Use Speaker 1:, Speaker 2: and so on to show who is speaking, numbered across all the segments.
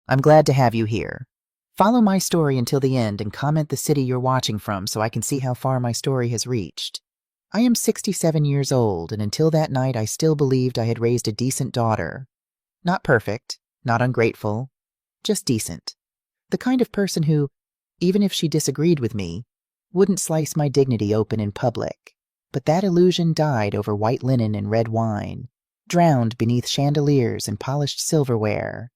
Speaker 1: I'm glad to have you here. Follow my story until the end and comment the city you're watching from so I can see how far my story has reached. I am 67 years old, and until that night I still believed I had raised a decent daughter. Not perfect, not ungrateful, just decent. The kind of person who, even if she disagreed with me, wouldn't slice my dignity open in public. But that illusion died over white linen and red wine, drowned beneath chandeliers and polished silverware.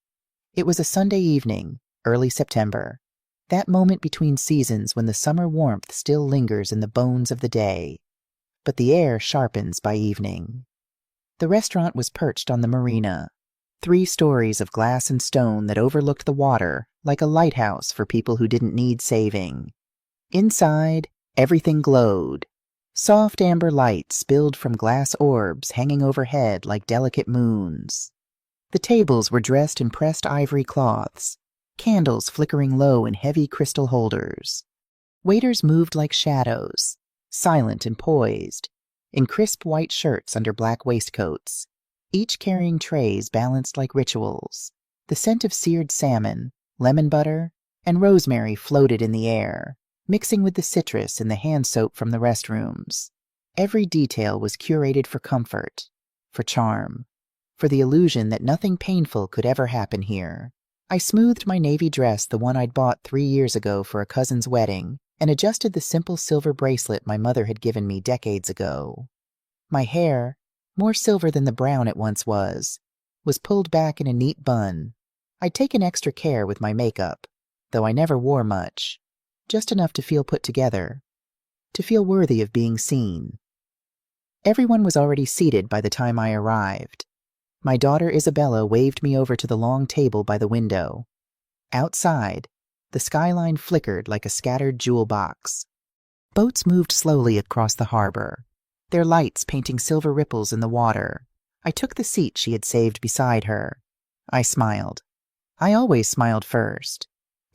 Speaker 1: It was a Sunday evening, early September, that moment between seasons when the summer warmth still lingers in the bones of the day, but the air sharpens by evening. The restaurant was perched on the marina, 3 stories of glass and stone that overlooked the water like a lighthouse for people who didn't need saving. Inside, everything glowed. Soft amber light spilled from glass orbs hanging overhead like delicate moons. The tables were dressed in pressed ivory cloths, candles flickering low in heavy crystal holders. Waiters moved like shadows, silent and poised, in crisp white shirts under black waistcoats, each carrying trays balanced like rituals. The scent of seared salmon, lemon butter, and rosemary floated in the air, mixing with the citrus in the hand soap from the restrooms. Every detail was curated for comfort, for charm, for the illusion that nothing painful could ever happen here. I smoothed my navy dress, the one I'd bought 3 years ago for a cousin's wedding, and adjusted the simple silver bracelet my mother had given me decades ago. My hair, more silver than the brown it once was pulled back in a neat bun. I'd taken extra care with my makeup, though I never wore much, just enough to feel put together, to feel worthy of being seen. Everyone was already seated by the time I arrived. My daughter Isabella waved me over to the long table by the window. Outside, the skyline flickered like a scattered jewel box. Boats moved slowly across the harbor, their lights painting silver ripples in the water. I took the seat she had saved beside her. I smiled. I always smiled first.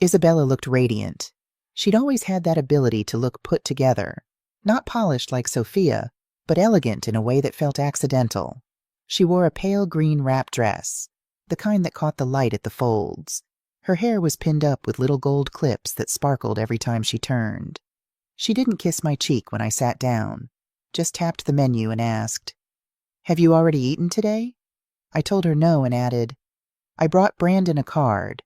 Speaker 1: Isabella looked radiant. She'd always had that ability to look put together, not polished like Sophia, but elegant in a way that felt accidental. She wore a pale green wrap dress, the kind that caught the light at the folds. Her hair was pinned up with little gold clips that sparkled every time she turned. She didn't kiss my cheek when I sat down, just tapped the menu and asked, "Have you already eaten today?" I told her no and added, "I brought Brandon a card."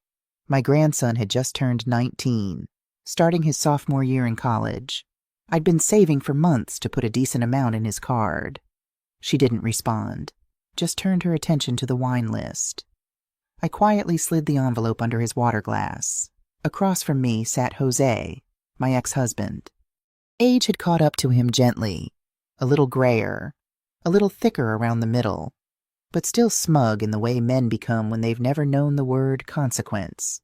Speaker 1: My grandson had just turned 19, starting his sophomore year in college. I'd been saving for months to put a decent amount in his card. She didn't respond, just turned her attention to the wine list. I quietly slid the envelope under his water glass. Across from me sat Jose, my ex-husband. Age had caught up to him gently, a little grayer, a little thicker around the middle, but still smug in the way men become when they've never known the word consequence.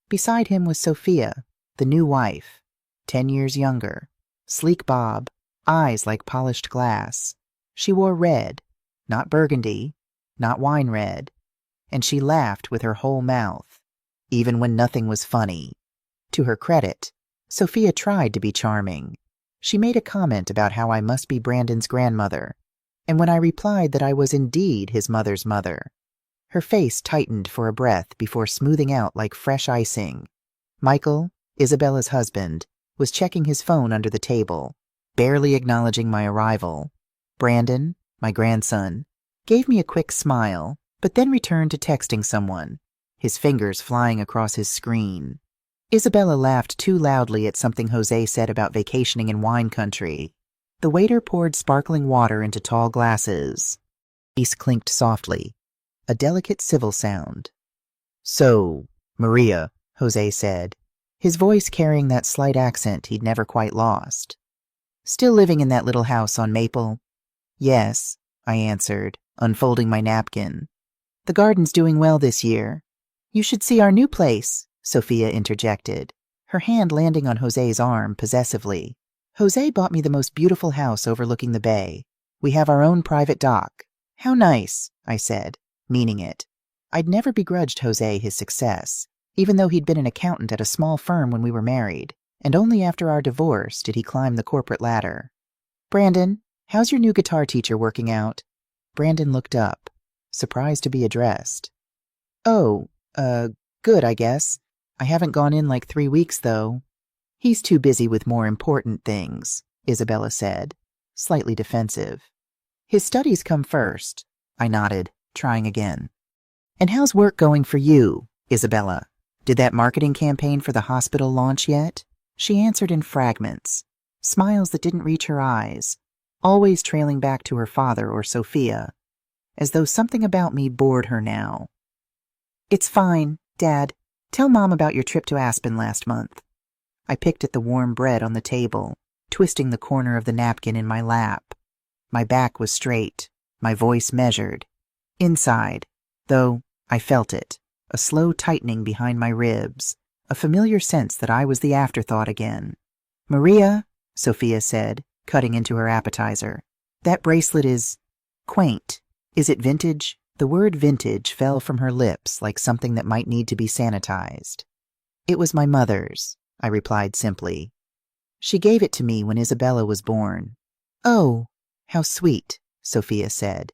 Speaker 1: Beside him was Sophia, the new wife, 10 years younger, sleek bob, eyes like polished glass. She wore red, not burgundy, not wine red, and she laughed with her whole mouth, even when nothing was funny. To her credit, Sophia tried to be charming. She made a comment about how I must be Brandon's grandmother, and when I replied that I was indeed his mother's mother, her face tightened for a breath before smoothing out like fresh icing. Michael, Isabella's husband, was checking his phone under the table, barely acknowledging my arrival. Brandon, my grandson, gave me a quick smile, but then returned to texting someone, his fingers flying across his screen. Isabella laughed too loudly at something Jose said about vacationing in wine country. The waiter poured sparkling water into tall glasses. Ice clinked softly, a delicate civil sound. "So, Maria," Jose said, his voice carrying that slight accent he'd never quite lost. "Still living in that little house on Maple?" "Yes," I answered, unfolding my napkin. "The garden's doing well this year." "You should see our new place," Sophia interjected, her hand landing on Jose's arm possessively. "Jose bought me the most beautiful house overlooking the bay. We have our own private dock." "How nice," I said, meaning it. I'd never begrudged Jose his success, even though he'd been an accountant at a small firm when we were married, and only after our divorce did he climb the corporate ladder. "Brandon, how's your new guitar teacher working out?" Brandon looked up, surprised to be addressed. "Oh, Good, I guess. I haven't gone in like 3 weeks, though. He's too busy with more important things, Isabella said, slightly defensive. His studies come first. I nodded, trying again. And how's work going for you, Isabella? Did that marketing campaign for the hospital launch yet? She answered in fragments, smiles that didn't reach her eyes, always trailing back to her father or Sophia, as though something about me bored her now. It's fine, Dad. Tell Mom about your trip to Aspen last month. I picked at the warm bread on the table, twisting the corner of the napkin in my lap. My back was straight, my voice measured. Inside, though, I felt it, a slow tightening behind my ribs, a familiar sense that I was the afterthought again. Maria, Sophia said, cutting into her appetizer, that bracelet is quaint. Is it vintage? The word vintage fell from her lips like something that might need to be sanitized. It was my mother's, I replied simply. She gave it to me when Isabella was born. Oh, how sweet, Sophia said,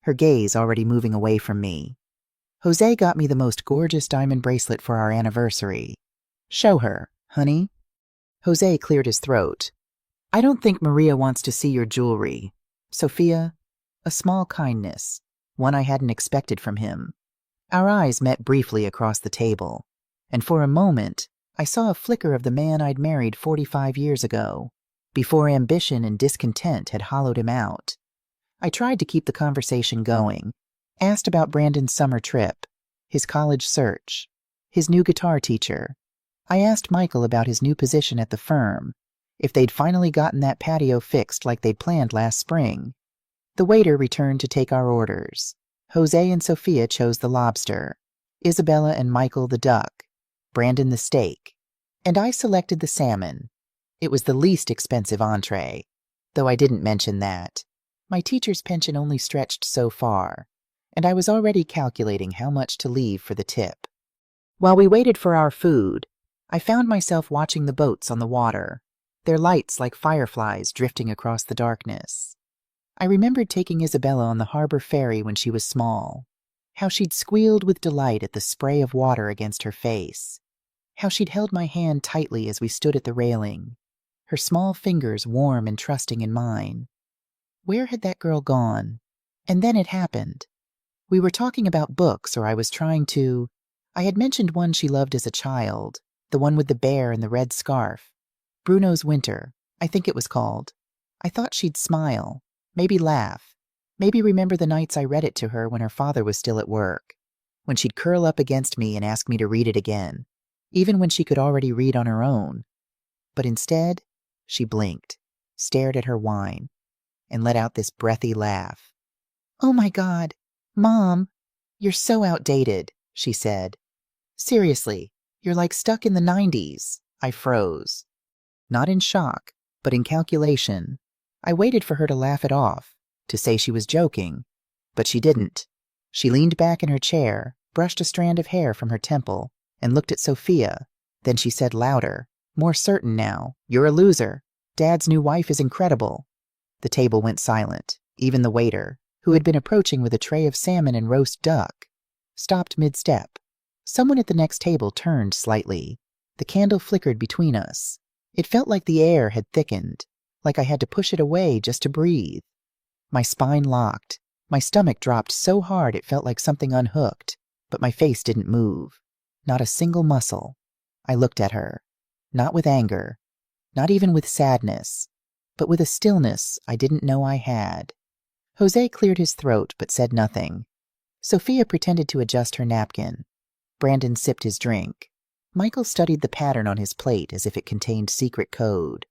Speaker 1: her gaze already moving away from me. Jose got me the most gorgeous diamond bracelet for our anniversary. Show her, honey. Jose cleared his throat. I don't think Maria wants to see your jewelry. Sophia, a small kindness, one I hadn't expected from him. Our eyes met briefly across the table, and for a moment I saw a flicker of the man I'd married 45 years ago, before ambition and discontent had hollowed him out. I tried to keep the conversation going, asked about Brandon's summer trip, his college search, his new guitar teacher. I asked Michael about his new position at the firm, if they'd finally gotten that patio fixed like they'd planned last spring. The waiter returned to take our orders. Jose and Sophia chose the lobster, Isabella and Michael the duck, Brandon the steak, and I selected the salmon. It was the least expensive entree, though I didn't mention that. My teacher's pension only stretched so far, and I was already calculating how much to leave for the tip. While we waited for our food, I found myself watching the boats on the water, their lights like fireflies drifting across the darkness. I remembered taking Isabella on the harbor ferry when she was small, how she'd squealed with delight at the spray of water against her face, how she'd held my hand tightly as we stood at the railing, her small fingers warm and trusting in mine. Where had that girl gone? And then it happened. We were talking about books, or I was trying to. I had mentioned one she loved as a child, the one with the bear and the red scarf. Bruno's Winter, I think it was called. I thought she'd smile, maybe laugh, maybe remember the nights I read it to her when her father was still at work, when she'd curl up against me and ask me to read it again, even when she could already read on her own. But instead, she blinked, stared at her wine, and let out this breathy laugh. Oh my God, Mom, you're so outdated, she said. Seriously, you're like stuck in the 90s. I froze. Not in shock, but in calculation. I waited for her to laugh it off, to say she was joking, but she didn't. She leaned back in her chair, brushed a strand of hair from her temple, and looked at Sophia. Then she said louder, more certain now, "You're a loser. Dad's new wife is incredible." The table went silent. Even the waiter, who had been approaching with a tray of salmon and roast duck, stopped mid-step. Someone at the next table turned slightly. The candle flickered between us. It felt like the air had thickened, like I had to push it away just to breathe. My spine locked. My stomach dropped so hard it felt like something unhooked, but my face didn't move. Not a single muscle. I looked at her, not with anger, not even with sadness, but with a stillness I didn't know I had. Jose cleared his throat but said nothing. Sophia pretended to adjust her napkin. Brandon sipped his drink. Michael studied the pattern on his plate as if it contained secret code.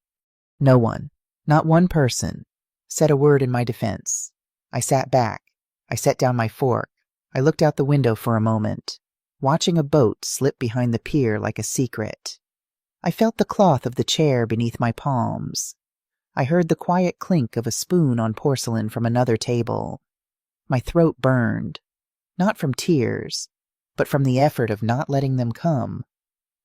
Speaker 1: No one, not one person, said a word in my defense. I sat back. I set down my fork. I looked out the window for a moment, watching a boat slip behind the pier like a secret. I felt the cloth of the chair beneath my palms. I heard the quiet clink of a spoon on porcelain from another table. My throat burned, not from tears, but from the effort of not letting them come.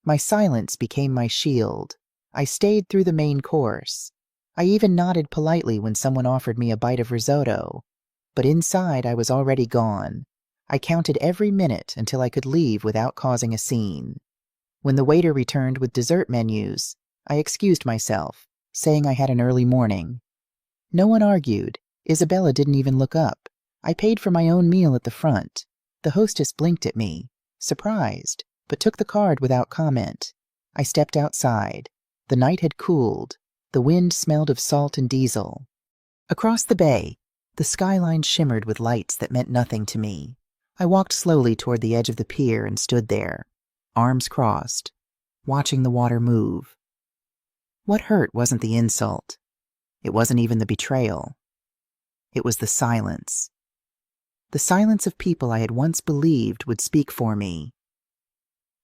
Speaker 1: My silence became my shield. I stayed through the main course. I even nodded politely when someone offered me a bite of risotto. But inside I was already gone. I counted every minute until I could leave without causing a scene. When the waiter returned with dessert menus, I excused myself, saying I had an early morning. No one argued. Isabella didn't even look up. I paid for my own meal at the front. The hostess blinked at me, surprised, but took the card without comment. I stepped outside. The night had cooled. The wind smelled of salt and diesel. Across the bay, the skyline shimmered with lights that meant nothing to me. I walked slowly toward the edge of the pier and stood there, arms crossed, watching the water move. What hurt wasn't the insult. It wasn't even the betrayal. It was the silence. The silence of people I had once believed would speak for me.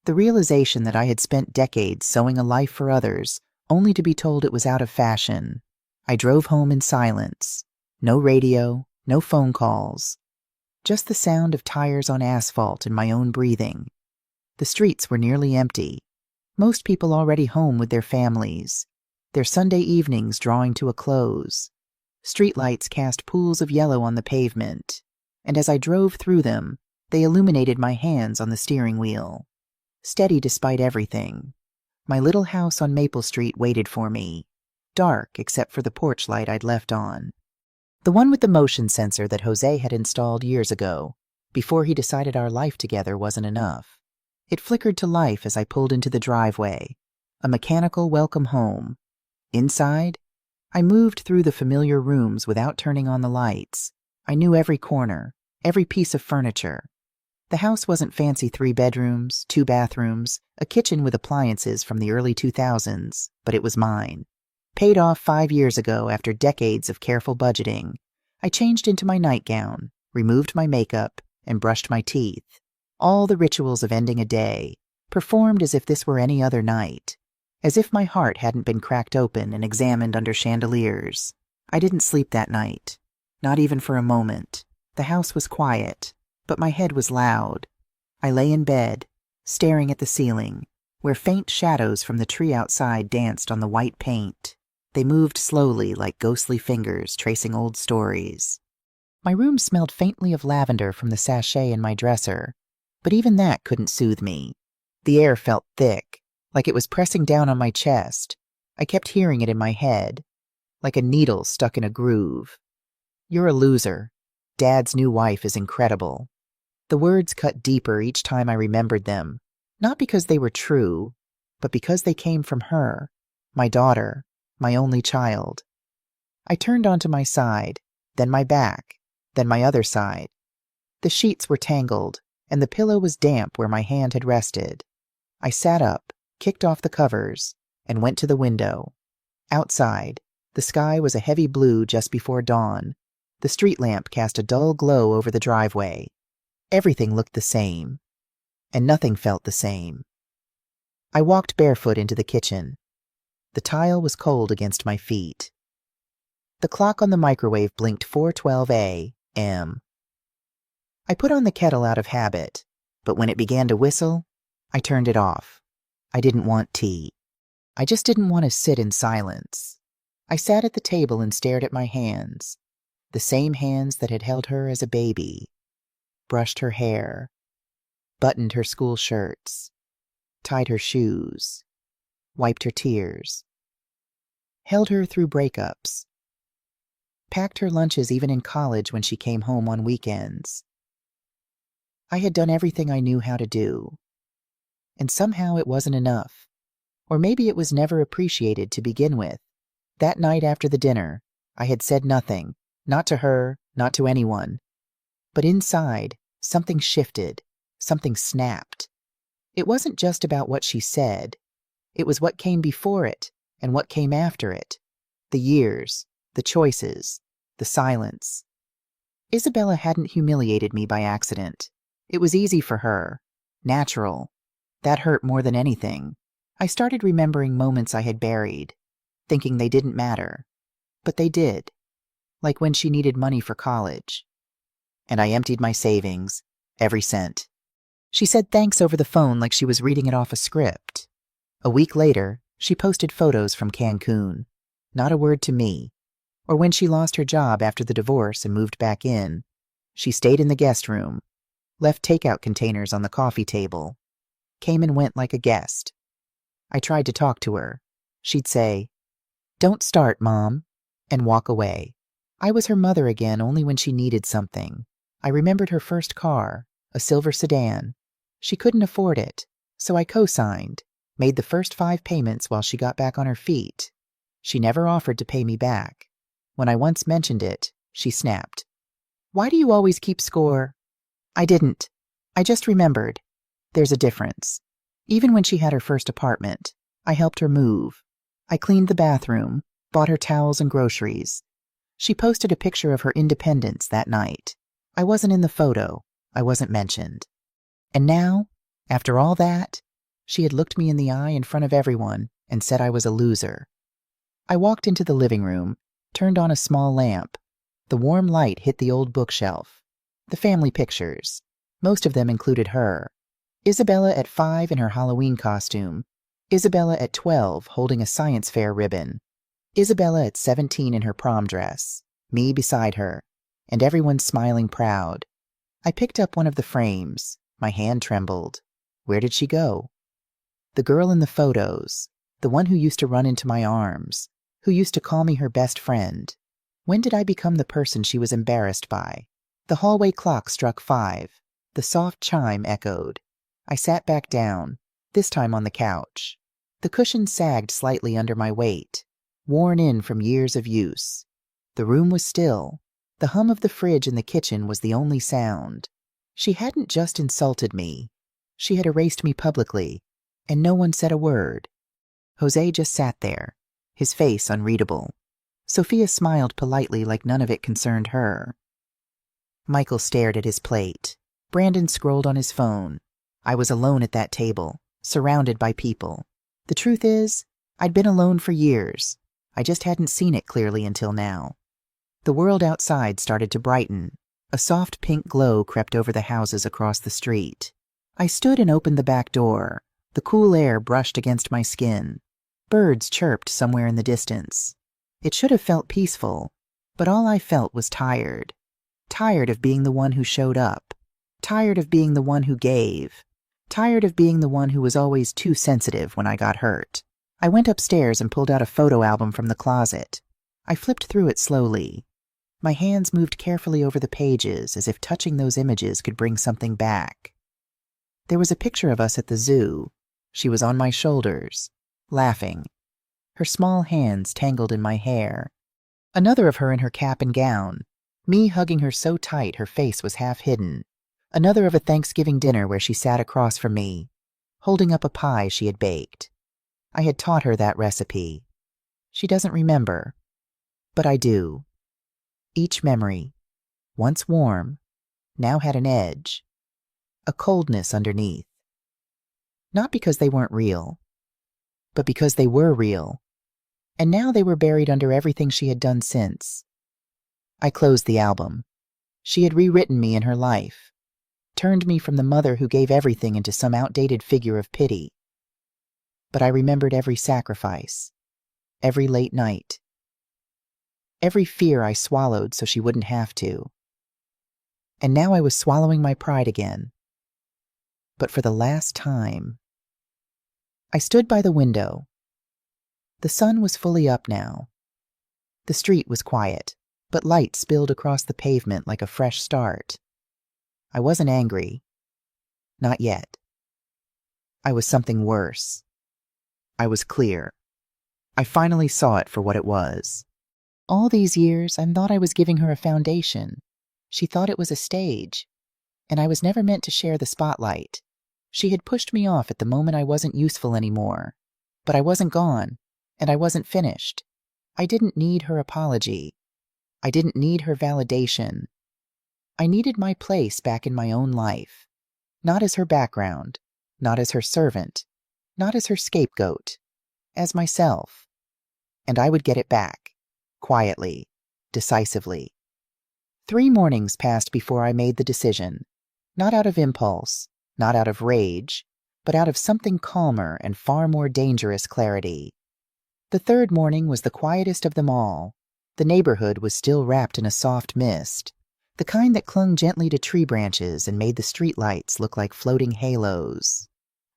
Speaker 1: The realization that I had spent decades sewing a life for others, only to be told it was out of fashion. I drove home in silence. No radio, no phone calls. Just the sound of tires on asphalt and my own breathing. The streets were nearly empty. Most people already home with their families. Their Sunday evenings drawing to a close. Streetlights cast pools of yellow on the pavement, and as I drove through them, they illuminated my hands on the steering wheel. Steady despite everything. My little house on Maple Street waited for me, dark except for the porch light I'd left on. The one with the motion sensor that Jose had installed years ago, before he decided our life together wasn't enough. It flickered to life as I pulled into the driveway, a mechanical welcome home. Inside, I moved through the familiar rooms without turning on the lights. I knew every corner, every piece of furniture. The house wasn't fancy 3 bedrooms, 2 bathrooms, a kitchen with appliances from the early 2000s, but it was mine. Paid off 5 years ago after decades of careful budgeting. I changed into my nightgown, removed my makeup, and brushed my teeth. All the rituals of ending a day, performed as if this were any other night. As if my heart hadn't been cracked open and examined under chandeliers. I didn't sleep that night. Not even for a moment. The house was quiet, but my head was loud. I lay in bed, staring at the ceiling, where faint shadows from the tree outside danced on the white paint. They moved slowly like ghostly fingers tracing old stories. My room smelled faintly of lavender from the sachet in my dresser, but even that couldn't soothe me. The air felt thick, like it was pressing down on my chest. I kept hearing it in my head, like a needle stuck in a groove. "You're a loser. Dad's new wife is incredible." The words cut deeper each time I remembered them, not because they were true, but because they came from her, my daughter, my only child. I turned onto my side, then my back, then my other side. The sheets were tangled, and the pillow was damp where my hand had rested. I sat up, kicked off the covers, and went to the window. Outside, the sky was a heavy blue just before dawn. The street lamp cast a dull glow over the driveway. Everything looked the same, and nothing felt the same. I walked barefoot into the kitchen. The tile was cold against my feet. The clock on the microwave blinked 4:12 a.m. I put on the kettle out of habit, but when it began to whistle, I turned it off. I didn't want tea. I just didn't want to sit in silence. I sat at the table and stared at my hands, the same hands that had held her as a baby, brushed her hair, buttoned her school shirts, tied her shoes, wiped her tears, held her through breakups, packed her lunches even in college when she came home on weekends. I had done everything I knew how to do, and somehow it wasn't enough. Or maybe it was never appreciated to begin with. That night after the dinner, I had said nothing, not to her, not to anyone. But inside, something shifted, something snapped. It wasn't just about what she said. It was what came before it and what came after it. The years, the choices, the silence. Isabella hadn't humiliated me by accident. It was easy for her, natural. That hurt more than anything. I started remembering moments I had buried, thinking they didn't matter. But they did, like when she needed money for college. And I emptied my savings, every cent. She said thanks over the phone like she was reading it off a script. A week later, she posted photos from Cancun. Not a word to me. Or when she lost her job after the divorce and moved back in, she stayed in the guest room, left takeout containers on the coffee table, came and went like a guest. I tried to talk to her. She'd say, "Don't start, Mom," and walk away. I was her mother again only when she needed something. I remembered her first car, a silver sedan. She couldn't afford it, so I co-signed, made the first 5 payments while she got back on her feet. She never offered to pay me back. When I once mentioned it, she snapped. "Why do you always keep score?" I didn't. I just remembered. There's a difference. Even when she had her first apartment, I helped her move. I cleaned the bathroom, bought her towels and groceries. She posted a picture of her independence that night. I wasn't in the photo. I wasn't mentioned. And now, after all that, she had looked me in the eye in front of everyone and said I was a loser. I walked into the living room, turned on a small lamp. The warm light hit the old bookshelf. The family pictures. Most of them included her. Isabella at 5 in her Halloween costume. Isabella at 12 holding a science fair ribbon. Isabella at 17 in her prom dress. Me beside her. And everyone smiling proud. I picked up one of the frames. My hand trembled. Where did she go? The girl in the photos. The one who used to run into my arms. Who used to call me her best friend. When did I become the person she was embarrassed by? The hallway clock struck 5. The soft chime echoed. I sat back down, this time on the couch. The cushion sagged slightly under my weight, worn in from years of use. The room was still. The hum of the fridge in the kitchen was the only sound. She hadn't just insulted me. She had erased me publicly, and no one said a word. Jose just sat there, his face unreadable. Sophia smiled politely like none of it concerned her. Michael stared at his plate. Brandon scrolled on his phone. I was alone at that table, surrounded by people. The truth is, I'd been alone for years. I just hadn't seen it clearly until now. The world outside started to brighten. A soft pink glow crept over the houses across the street. I stood and opened the back door. The cool air brushed against my skin. Birds chirped somewhere in the distance. It should have felt peaceful, but all I felt was tired. Tired of being the one who showed up. Tired of being the one who gave. Tired of being the one who was always too sensitive when I got hurt. I went upstairs and pulled out a photo album from the closet. I flipped through it slowly. My hands moved carefully over the pages as if touching those images could bring something back. There was a picture of us at the zoo. She was on my shoulders, laughing. Her small hands tangled in my hair. Another of her in her cap and gown. Me hugging her so tight her face was half hidden. Another of a Thanksgiving dinner where she sat across from me, holding up a pie she had baked. I had taught her that recipe. She doesn't remember, but I do. Each memory, once warm, now had an edge, a coldness underneath. Not because they weren't real, but because they were real, and now they were buried under everything she had done since. I closed the album. She had rewritten me in her life, turned me from the mother who gave everything into some outdated figure of pity. But I remembered every sacrifice, every late night, every fear I swallowed so she wouldn't have to. And now I was swallowing my pride again. But for the last time. I stood by the window. The sun was fully up now. The street was quiet, but light spilled across the pavement like a fresh start. I wasn't angry. Not yet. I was something worse. I was clear. I finally saw it for what it was. All these years, I thought I was giving her a foundation. She thought it was a stage, and I was never meant to share the spotlight. She had pushed me off at the moment I wasn't useful anymore. But I wasn't gone, and I wasn't finished. I didn't need her apology. I didn't need her validation. I needed my place back in my own life. Not as her background, not as her servant, not as her scapegoat, as myself. And I would get it back, quietly, decisively. 3 mornings passed before I made the decision, not out of impulse, not out of rage, but out of something calmer and far more dangerous clarity. The 3rd morning was the quietest of them all. The neighborhood was still wrapped in a soft mist. the kind that clung gently to tree branches and made the streetlights look like floating halos.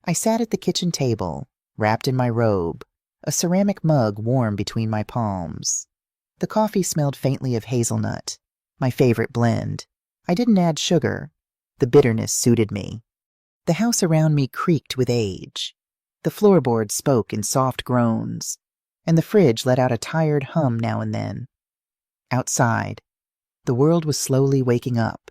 Speaker 1: I sat at the kitchen table, wrapped in my robe, a ceramic mug warm between my palms. The coffee smelled faintly of hazelnut, my favorite blend. I didn't add sugar. The bitterness suited me. The house around me creaked with age. The floorboards spoke in soft groans, and the fridge let out a tired hum now and then. Outside, the world was slowly waking up.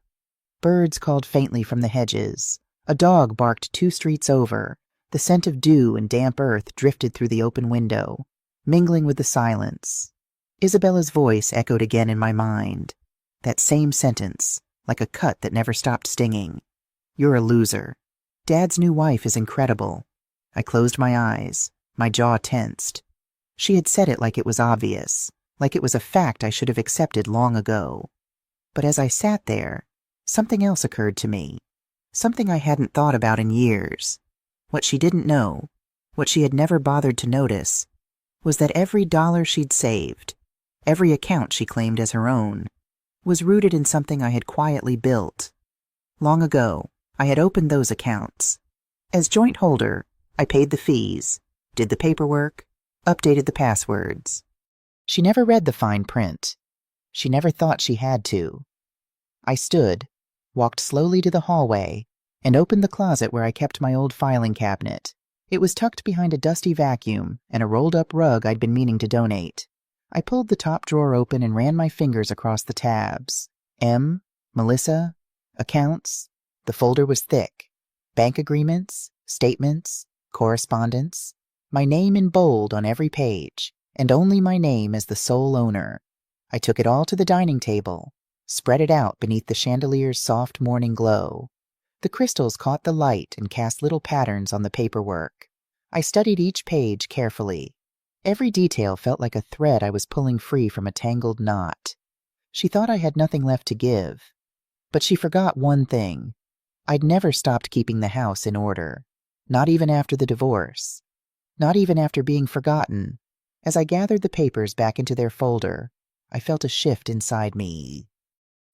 Speaker 1: Birds called faintly from the hedges. A dog barked 2 streets over. The scent of dew and damp earth drifted through the open window, mingling with the silence. Isabella's voice echoed again in my mind. That same sentence, like a cut that never stopped stinging. "You're a loser. Dad's new wife is incredible." I closed my eyes, my jaw tensed. She had said it like it was obvious, like it was a fact I should have accepted long ago. But as I sat there, something else occurred to me. Something I hadn't thought about in years. What she didn't know, what she had never bothered to notice, was that every dollar she'd saved, every account she claimed as her own, was rooted in something I had quietly built. Long ago, I had opened those accounts. As joint holder, I paid the fees, did the paperwork, updated the passwords. She never read the fine print. She never thought she had to. I stood, walked slowly to the hallway, and opened the closet where I kept my old filing cabinet. It was tucked behind a dusty vacuum and a rolled-up rug I'd been meaning to donate. I pulled the top drawer open and ran my fingers across the tabs. M, Melissa, accounts. The folder was thick. Bank agreements, statements, correspondence. My name in bold on every page, and only my name as the sole owner. I took it all to the dining table, spread it out beneath the chandelier's soft morning glow. The crystals caught the light and cast little patterns on the paperwork. I studied each page carefully. Every detail felt like a thread I was pulling free from a tangled knot. She thought I had nothing left to give. But she forgot one thing. I'd never stopped keeping the house in order. Not even after the divorce. Not even after being forgotten. As I gathered the papers back into their folder, I felt a shift inside me.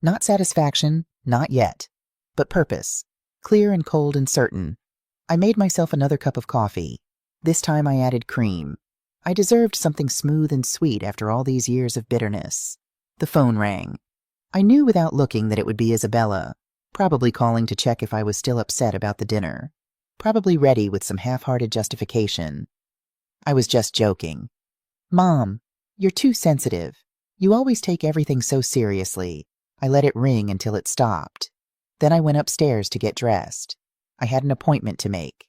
Speaker 1: Not satisfaction, not yet, but purpose, clear and cold and certain. I made myself another cup of coffee. This time I added cream. I deserved something smooth and sweet after all these years of bitterness. The phone rang. I knew without looking that it would be Isabella, probably calling to check if I was still upset about the dinner, probably ready with some half-hearted justification. I was just joking. "Mom, you're too sensitive. You always take everything so seriously." I let it ring until it stopped. Then I went upstairs to get dressed. I had an appointment to make.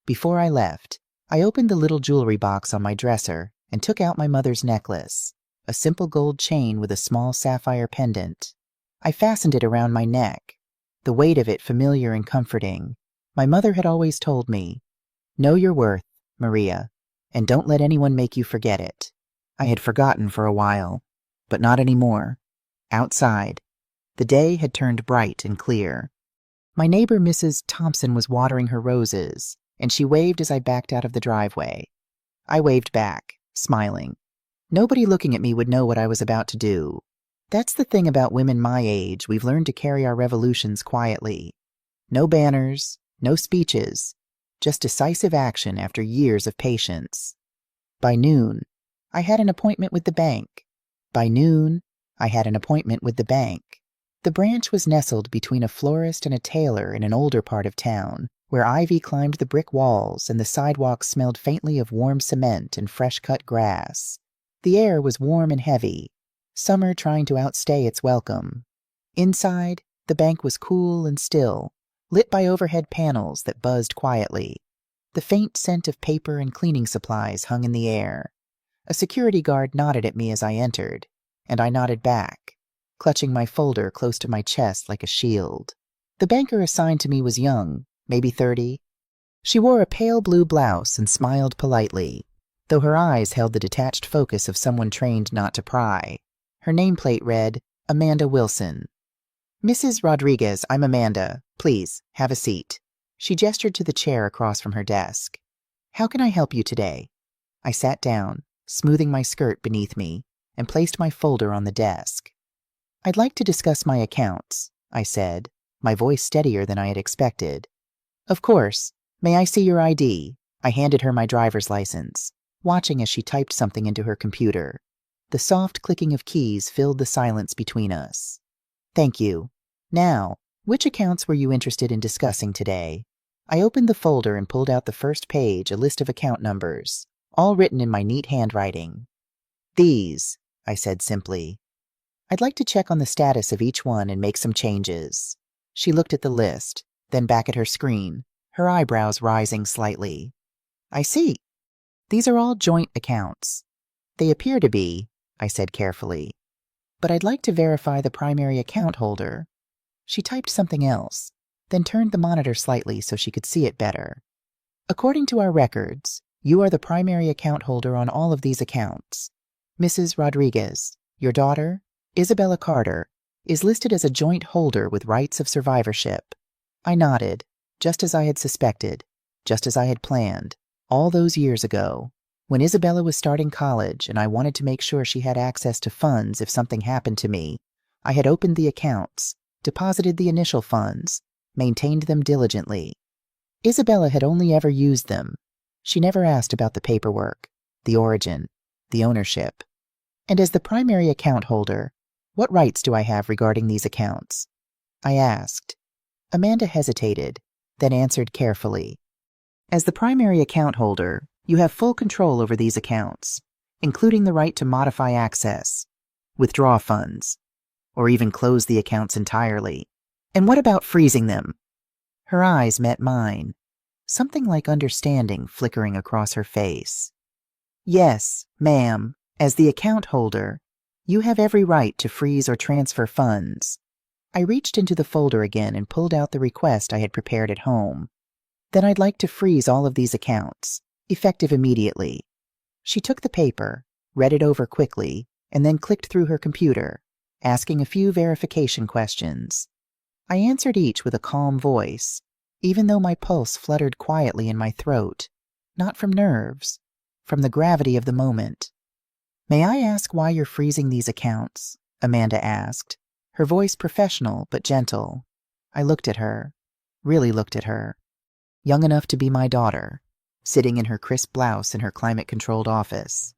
Speaker 1: Before I left, I opened the little jewelry box on my dresser and took out my mother's necklace, a simple gold chain with a small sapphire pendant. I fastened it around my neck, the weight of it familiar and comforting. My mother had always told me, "Know your worth, Maria, and don't let anyone make you forget it." I had forgotten for a while, but not anymore. Outside, the day had turned bright and clear. My neighbor Mrs. Thompson was watering her roses, and she waved as I backed out of the driveway. I waved back, smiling. Nobody looking at me would know what I was about to do. That's the thing about women my age, we've learned to carry our revolutions quietly. No banners, no speeches, just decisive action after years of patience. By noon, I had an appointment with the bank. By noon, I had an appointment with the bank. The branch was nestled between a florist and a tailor in an older part of town, where ivy climbed the brick walls and the sidewalks smelled faintly of warm cement and fresh-cut grass. The air was warm and heavy, summer trying to outstay its welcome. Inside, the bank was cool and still, lit by overhead panels that buzzed quietly. The faint scent of paper and cleaning supplies hung in the air. A security guard nodded at me as I entered, and I nodded back, clutching my folder close to my chest like a shield. The banker assigned to me was young, maybe 30. She wore a pale blue blouse and smiled politely, though her eyes held the detached focus of someone trained not to pry. Her nameplate read, Amanda Wilson. "Mrs. Rodriguez, I'm Amanda. Please, have a seat." She gestured to the chair across from her desk. "How can I help you today?" I sat down, smoothing my skirt beneath me, and placed my folder on the desk. "I'd like to discuss my accounts," I said, my voice steadier than I had expected. "Of course. May I see your ID?" I handed her my driver's license, watching as she typed something into her computer. The soft clicking of keys filled the silence between us. "Thank you. Now, which accounts were you interested in discussing today?" I opened the folder and pulled out the first page, a list of account numbers, all written in my neat handwriting. "These," I said simply. "I'd like to check on the status of each one and make some changes." She looked at the list, then back at her screen, her eyebrows rising slightly. "I see. These are all joint accounts." "They appear to be," I said carefully. "But I'd like to verify the primary account holder." She typed something else, then turned the monitor slightly so she could see it better. "According to our records, you are the primary account holder on all of these accounts. Mrs. Rodriguez, your daughter, Isabella Carter, is listed as a joint holder with rights of survivorship." I nodded, just as I had suspected, just as I had planned, all those years ago, when Isabella was starting college and I wanted to make sure she had access to funds if something happened to me. I had opened the accounts, deposited the initial funds, maintained them diligently. Isabella had only ever used them. She never asked about the paperwork, the origin, the ownership. And as the primary account holder, what rights do I have regarding these accounts? I asked. Amanda hesitated, then answered carefully. As the primary account holder, you have full control over these accounts, including the right to modify access, withdraw funds, or even close the accounts entirely. And what about freezing them? Her eyes met mine, something like understanding flickering across her face. Yes, ma'am, as the account holder, you have every right to freeze or transfer funds. I reached into the folder again and pulled out the request I had prepared at home. Then I'd like to freeze all of these accounts, effective immediately. She took the paper, read it over quickly, and then clicked through her computer, asking a few verification questions. I answered each with a calm voice, even though my pulse fluttered quietly in my throat, not from nerves, from the gravity of the moment. "May I ask why you're freezing these accounts?" Amanda asked, her voice professional but gentle. I looked at her, really looked at her. Young enough to be my daughter, sitting in her crisp blouse in her climate-controlled office.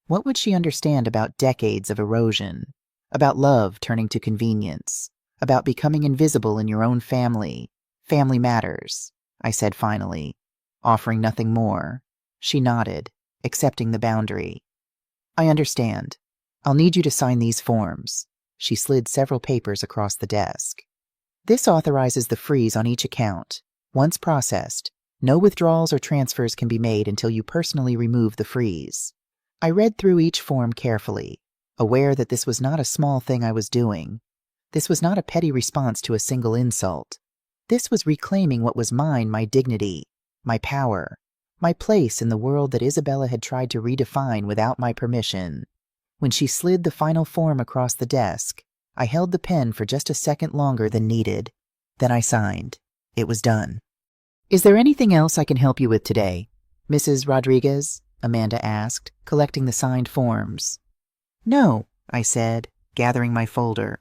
Speaker 1: What would she understand about decades of erosion, about love turning to convenience, about becoming invisible in your own family? Family matters, I said finally, offering nothing more. She nodded, accepting the boundary. "I understand. I'll need you to sign these forms." She slid several papers across the desk. "This authorizes the freeze on each account. Once processed, no withdrawals or transfers can be made until you personally remove the freeze." I read through each form carefully, aware that this was not a small thing I was doing. This was not a petty response to a single insult. This was reclaiming what was mine, my dignity, my power, my place in the world that Isabella had tried to redefine without my permission. When she slid the final form across the desk, I held the pen for just a second longer than needed. Then I signed. It was done. "Is there anything else I can help you with today, Mrs. Rodriguez?" Amanda asked, collecting the signed forms. "No," I said, gathering my folder.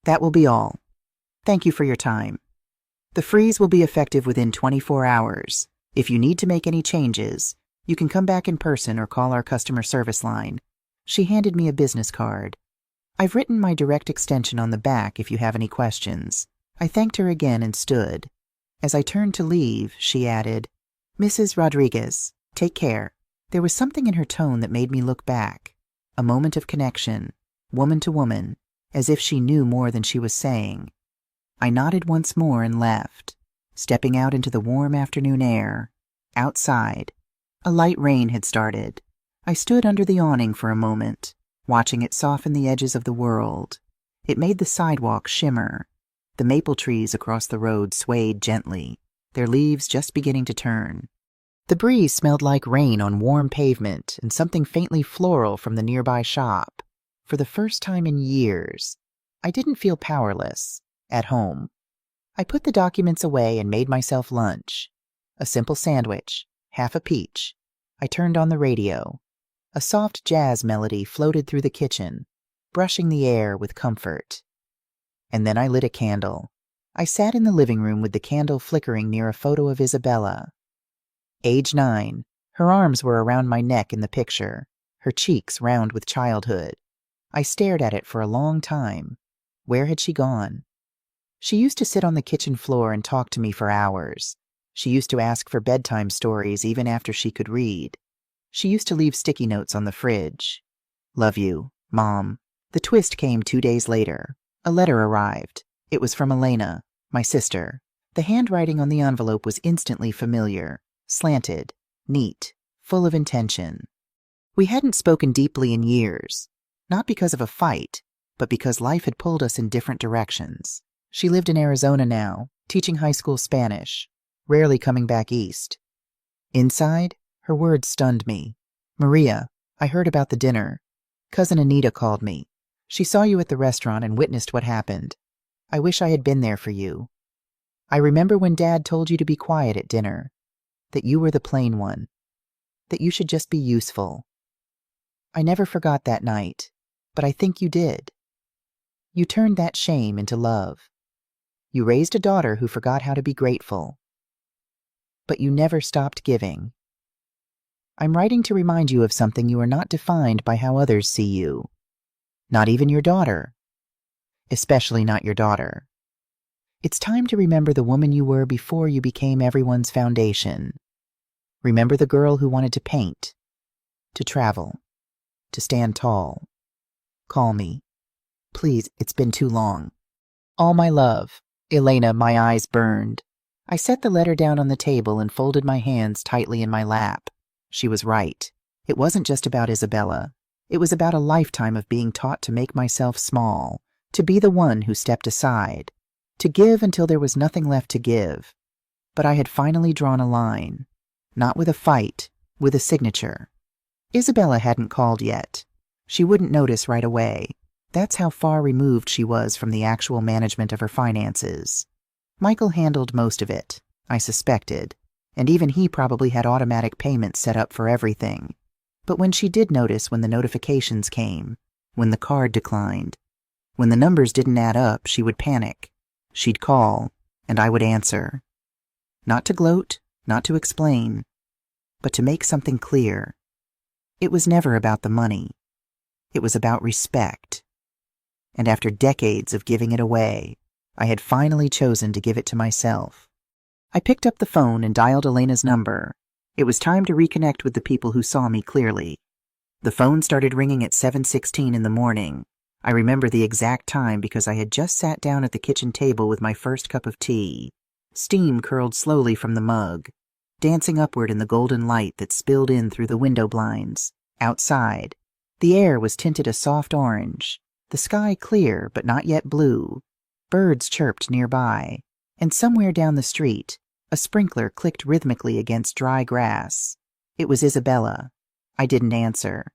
Speaker 1: "That will be all. Thank you for your time. The freeze will be effective within 24 hours. If you need to make any changes, you can come back in person or call our customer service line." She handed me a business card. "I've written my direct extension on the back if you have any questions." I thanked her again and stood. As I turned to leave, she added, "Mrs. Rodriguez, take care." There was something in her tone that made me look back. A moment of connection, woman to woman, as if she knew more than she was saying. I nodded once more and left, stepping out into the warm afternoon air. Outside, a light rain had started. I stood under the awning for a moment, watching it soften the edges of the world. It made the sidewalk shimmer. The maple trees across the road swayed gently, their leaves just beginning to turn. The breeze smelled like rain on warm pavement and something faintly floral from the nearby shop. For the first time in years, I didn't feel powerless, at home. I put the documents away and made myself lunch. A simple sandwich, half a peach. I turned on the radio. A soft jazz melody floated through the kitchen. brushing the air with comfort. And then I lit a candle. I sat in the living room with the candle flickering near a photo of Isabella. Age 9, her arms were around my neck in the picture, her cheeks round with childhood. I stared at it for a long time. Where had she gone? She used to sit on the kitchen floor and talk to me for hours. She used to ask for bedtime stories even after she could read. She used to leave sticky notes on the fridge. Love you, Mom. The twist came 2 days later. A letter arrived. It was from Elena, my sister. The handwriting on the envelope was instantly familiar, slanted, neat, full of intention. We hadn't spoken deeply in years, not because of a fight, but because life had pulled us in different directions. She lived in Arizona now, teaching high school Spanish, rarely coming back east. Inside, her words stunned me. Maria, I heard about the dinner. Cousin Anita called me. She saw you at the restaurant and witnessed what happened. I wish I had been there for you. I remember when Dad told you to be quiet at dinner, that you were the plain one, that you should just be useful. I never forgot that night, but I think you did. You turned that shame into love. You raised a daughter who forgot how to be grateful. But you never stopped giving. I'm writing to remind you of something. You are not defined by how others see you. Not even your daughter. Especially not your daughter. It's time to remember the woman you were before you became everyone's foundation. Remember the girl who wanted to paint, to travel, to stand tall. Call me. Please, it's been too long. All my love. Elena, my eyes burned. I set the letter down on the table and folded my hands tightly in my lap. She was right. It wasn't just about Isabella. It was about a lifetime of being taught to make myself small, to be the one who stepped aside, to give until there was nothing left to give. But I had finally drawn a line. Not with a fight, with a signature. Isabella hadn't called yet. She wouldn't notice right away. That's how far removed she was from the actual management of her finances. Michael handled most of it, I suspected, and even he probably had automatic payments set up for everything. But when she did notice, when the notifications came, when the card declined, when the numbers didn't add up, she would panic. She'd call, and I would answer. Not to gloat, not to explain, but to make something clear. It was never about the money. It was about respect. And after decades of giving it away, I had finally chosen to give it to myself. I picked up the phone and dialed Elena's number. It was time to reconnect with the people who saw me clearly. The phone started ringing at 7:16 in the morning. I remember the exact time because I had just sat down at the kitchen table with my first cup of tea. Steam curled slowly from the mug, dancing upward in the golden light that spilled in through the window blinds. Outside, the air was tinted a soft orange, the sky clear but not yet blue. Birds chirped nearby, and somewhere down the street, a sprinkler clicked rhythmically against dry grass. It was Isabella. I didn't answer.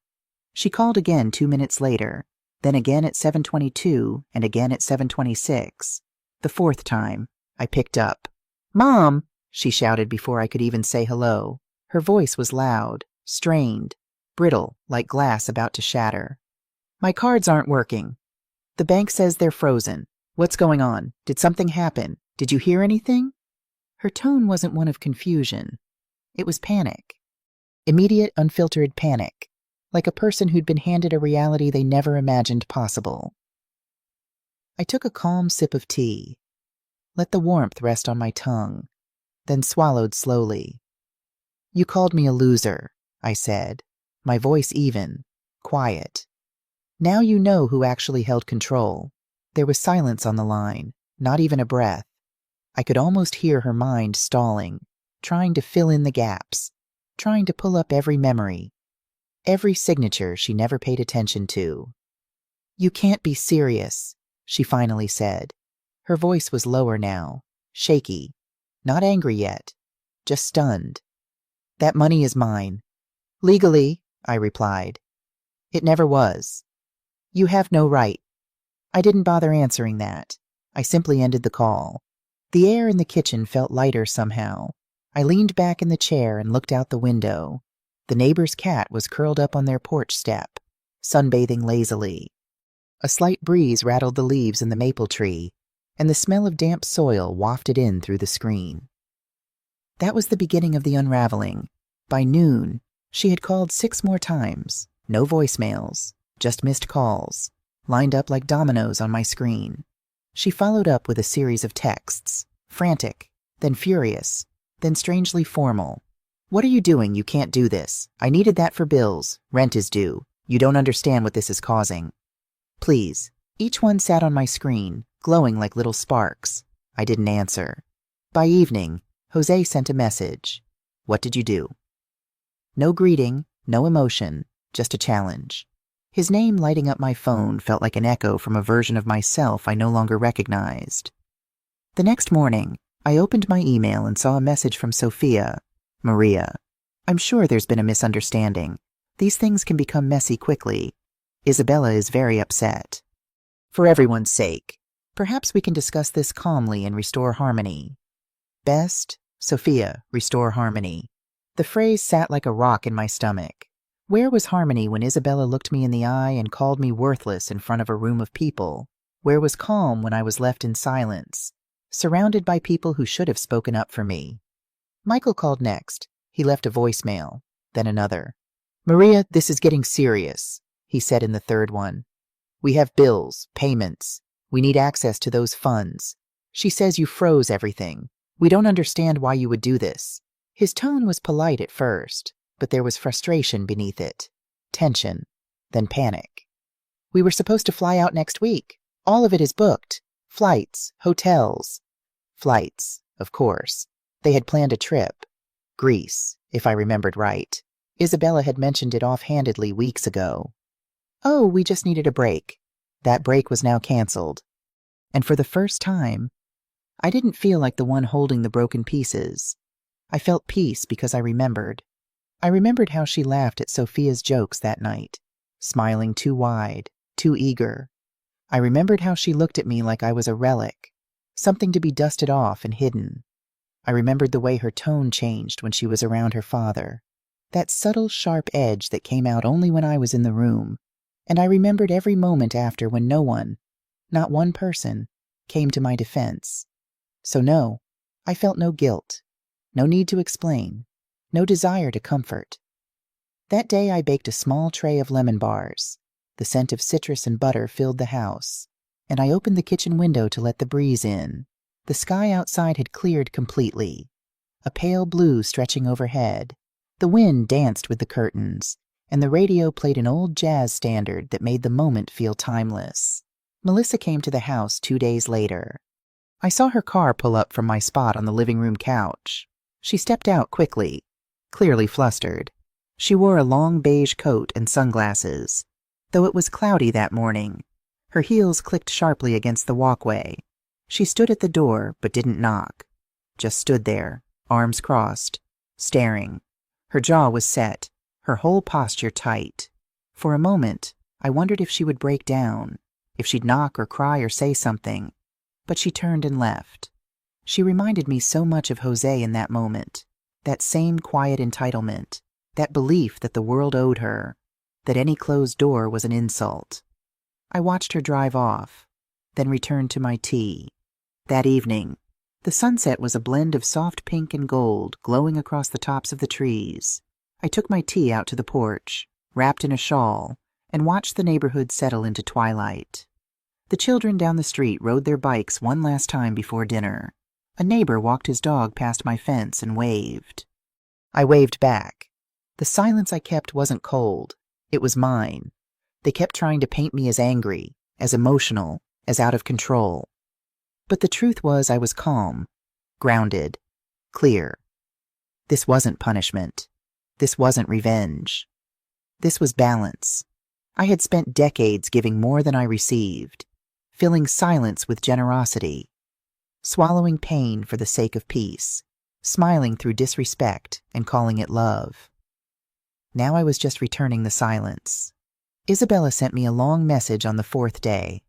Speaker 1: She called again 2 minutes later, then again at 7:22 and again at 7:26. The fourth time, I picked up. "Mom!" she shouted before I could even say hello. Her voice was loud, strained, brittle, like glass about to shatter. "My cards aren't working. The bank says they're frozen. What's going on? Did something happen? Did you hear anything?" Her tone wasn't one of confusion. It was panic. Immediate, unfiltered panic, like a person who'd been handed a reality they never imagined possible. I took a calm sip of tea, let the warmth rest on my tongue, then swallowed slowly. "You called me a loser," I said, my voice even, quiet. "Now you know who actually held control." There was silence on the line, not even a breath. I could almost hear her mind stalling, trying to fill in the gaps, trying to pull up every memory, every signature she never paid attention to. "You can't be serious," she finally said. Her voice was lower now, shaky, not angry yet, just stunned. "That money is mine." "Legally," I replied. "It never was." "You have no right." I didn't bother answering that. I simply ended the call. The air in the kitchen felt lighter somehow. I leaned back in the chair and looked out the window. The neighbor's cat was curled up on their porch step, sunbathing lazily. A slight breeze rattled the leaves in the maple tree, and the smell of damp soil wafted in through the screen. That was the beginning of the unraveling. By noon, she had called 6 more times. No voicemails, just missed calls, lined up like dominoes on my screen. She followed up with a series of texts, frantic, then furious, then strangely formal. "What are you doing? You can't do this. I needed that for bills. Rent is due. You don't understand what this is causing. Please." Each one sat on my screen, glowing like little sparks. I didn't answer. By evening, Jose sent a message. "What did you do?" No greeting, no emotion, just a challenge. His name lighting up my phone felt like an echo from a version of myself I no longer recognized. The next morning, I opened my email and saw a message from Sophia. "Maria, I'm sure there's been a misunderstanding. These things can become messy quickly. Isabella is very upset. For everyone's sake, perhaps we can discuss this calmly and restore harmony. Best, Sophia, restore harmony." The phrase sat like a rock in my stomach. Where was harmony when Isabella looked me in the eye and called me worthless in front of a room of people? Where was calm when I was left in silence, surrounded by people who should have spoken up for me? Michael called next. He left a voicemail, then another. "Maria, this is getting serious," he said in the third one. "We have bills, payments. We need access to those funds. She says you froze everything. We don't understand why you would do this." His tone was polite at first, but there was frustration beneath it. Tension, then panic. "We were supposed to fly out next week. All of it is booked. Flights, hotels." Flights, of course. They had planned a trip. Greece, if I remembered right. Isabella had mentioned it offhandedly weeks ago. "Oh, we just needed a break." That break was now canceled. And for the first time, I didn't feel like the one holding the broken pieces. I felt peace because I remembered. I remembered how she laughed at Sophia's jokes that night, smiling too wide, too eager. I remembered how she looked at me like I was a relic, something to be dusted off and hidden. I remembered the way her tone changed when she was around her father, that subtle, sharp edge that came out only when I was in the room. And I remembered every moment after when no one, not one person, came to my defense. So no, I felt no guilt, no need to explain, no desire to comfort. That day I baked a small tray of lemon bars. The scent of citrus and butter filled the house, and I opened the kitchen window to let the breeze in. The sky outside had cleared completely, a pale blue stretching overhead. The wind danced with the curtains, and the radio played an old jazz standard that made the moment feel timeless. Melissa came to the house 2 days later. I saw her car pull up from my spot on the living room couch. She stepped out quickly, clearly flustered. She wore a long beige coat and sunglasses. Though it was cloudy that morning, her heels clicked sharply against the walkway. She stood at the door but didn't knock, just stood there, arms crossed, staring. Her jaw was set, her whole posture tight. For a moment, I wondered if she would break down, if she'd knock or cry or say something, but she turned and left. She reminded me so much of Jose in that moment, that same quiet entitlement, that belief that the world owed her, that any closed door was an insult. I watched her drive off, then returned to my tea. That evening, the sunset was a blend of soft pink and gold glowing across the tops of the trees. I took my tea out to the porch, wrapped in a shawl, and watched the neighborhood settle into twilight. The children down the street rode their bikes one last time before dinner. A neighbor walked his dog past my fence and waved. I waved back. The silence I kept wasn't cold. It was mine. They kept trying to paint me as angry, as emotional, as out of control. But the truth was I was calm, grounded, clear. This wasn't punishment. This wasn't revenge. This was balance. I had spent decades giving more than I received, filling silence with generosity, swallowing pain for the sake of peace, smiling through disrespect and calling it love. Now I was just returning the silence. Isabella sent me a long message on the 4th day.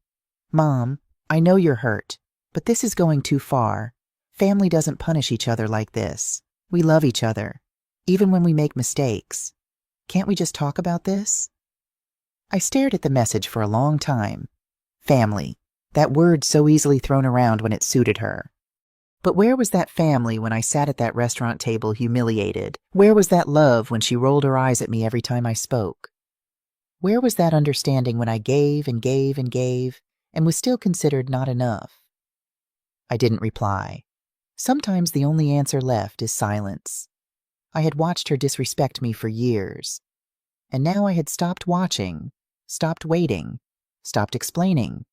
Speaker 1: "Mom, I know you're hurt, but this is going too far. Family doesn't punish each other like this. We love each other, even when we make mistakes. Can't we just talk about this?" I stared at the message for a long time, Family. That word so easily thrown around when it suited her. But where was that family when I sat at that restaurant table humiliated? Where was that love when she rolled her eyes at me every time I spoke? Where was that understanding when I gave and gave and gave and was still considered not enough? I didn't reply. Sometimes the only answer left is silence. I had watched her disrespect me for years, and now I had stopped watching, stopped waiting, stopped explaining.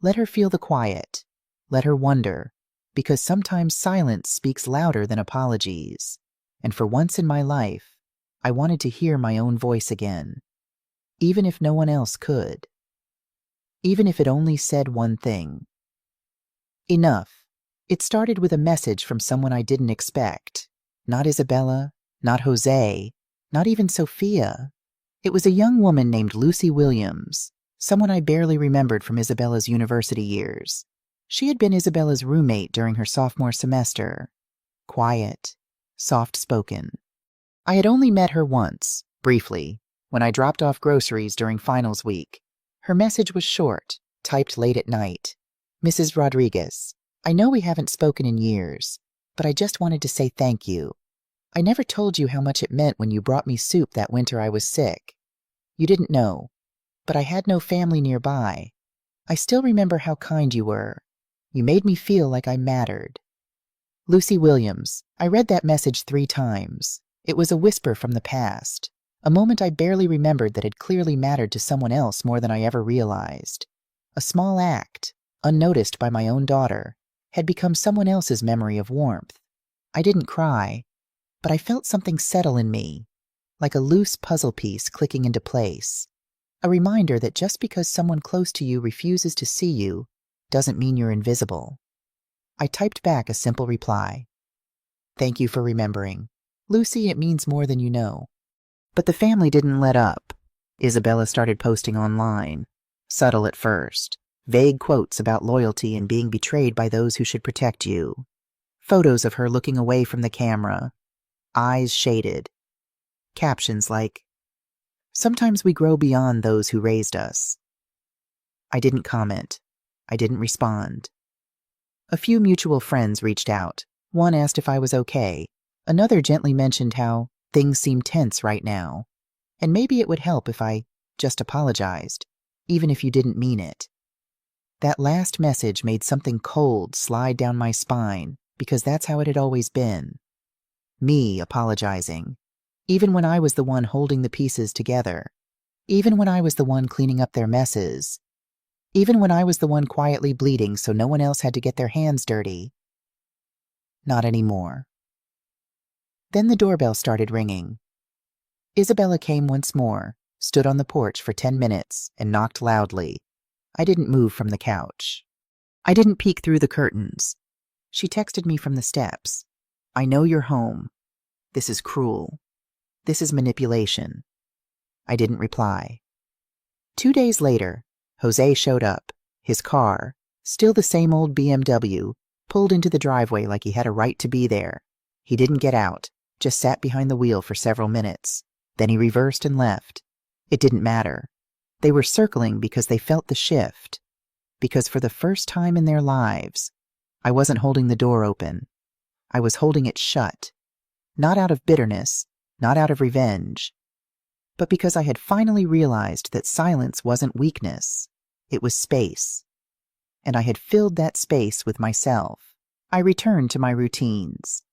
Speaker 1: Let her feel the quiet. Let her wonder, because sometimes silence speaks louder than apologies. And for once in my life, I wanted to hear my own voice again, even if no one else could. Even if it only said one thing. Enough. It started with a message from someone I didn't expect. Not Isabella, not Jose, not even Sophia. It was a young woman named Lucy Williams, someone I barely remembered from Isabella's university years. She had been Isabella's roommate during her sophomore semester. Quiet, soft-spoken. I had only met her once, briefly, when I dropped off groceries during finals week. Her message was short, typed late at night. Mrs. Rodriguez, I know we haven't spoken in years, but I just wanted to say thank you. I never told you how much it meant when you brought me soup that winter I was sick. You didn't know, but I had no family nearby. I still remember how kind you were. You made me feel like I mattered. Lucy Williams, I read that message 3 times. It was a whisper from the past, a moment I barely remembered that had clearly mattered to someone else more than I ever realized. A small act, unnoticed by my own daughter, had become someone else's memory of warmth. I didn't cry, but I felt something settle in me, like a loose puzzle piece clicking into place. A reminder that just because someone close to you refuses to see you doesn't mean you're invisible. I typed back a simple reply. Thank you for remembering. Lucy, it means more than you know. But the family didn't let up. Isabella started posting online. Subtle at first. Vague quotes about loyalty and being betrayed by those who should protect you. Photos of her looking away from the camera. Eyes shaded. Captions like, "Sometimes we grow beyond those who raised us." I didn't comment. I didn't respond. A few mutual friends reached out. One asked if I was okay. Another gently mentioned how things seem tense right now, and maybe it would help if I just apologized, even if you didn't mean it. That last message made something cold slide down my spine, because that's how it had always been. Me apologizing, even when I was the one holding the pieces together, even when I was the one cleaning up their messes, even when I was the one quietly bleeding so no one else had to get their hands dirty. Not anymore. Then the doorbell started ringing. Isabella came once more, stood on the porch for 10 minutes, and knocked loudly. I didn't move from the couch. I didn't peek through the curtains. She texted me from the steps. I know you're home. This is cruel. This is manipulation. I didn't reply. 2 days later, Jose showed up. His car, still the same old BMW, pulled into the driveway like he had a right to be there. He didn't get out, just sat behind the wheel for several minutes. Then he reversed and left. It didn't matter. They were circling because they felt the shift. Because for the first time in their lives, I wasn't holding the door open. I was holding it shut. Not out of bitterness, not out of revenge, but because I had finally realized that silence wasn't weakness. It was space. And I had filled that space with myself. I returned to my routines.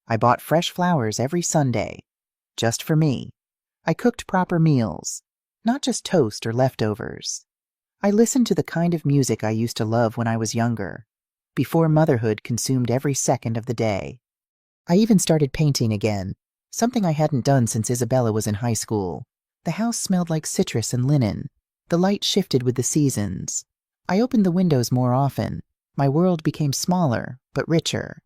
Speaker 1: I bought fresh flowers every Sunday, just for me. I cooked proper meals, not just toast or leftovers. I listened to the kind of music I used to love when I was younger, before motherhood consumed every second of the day. I even started painting again, something I hadn't done since Isabella was in high school. The house smelled like citrus and linen. The light shifted with the seasons. I opened the windows more often. My world became smaller, but richer.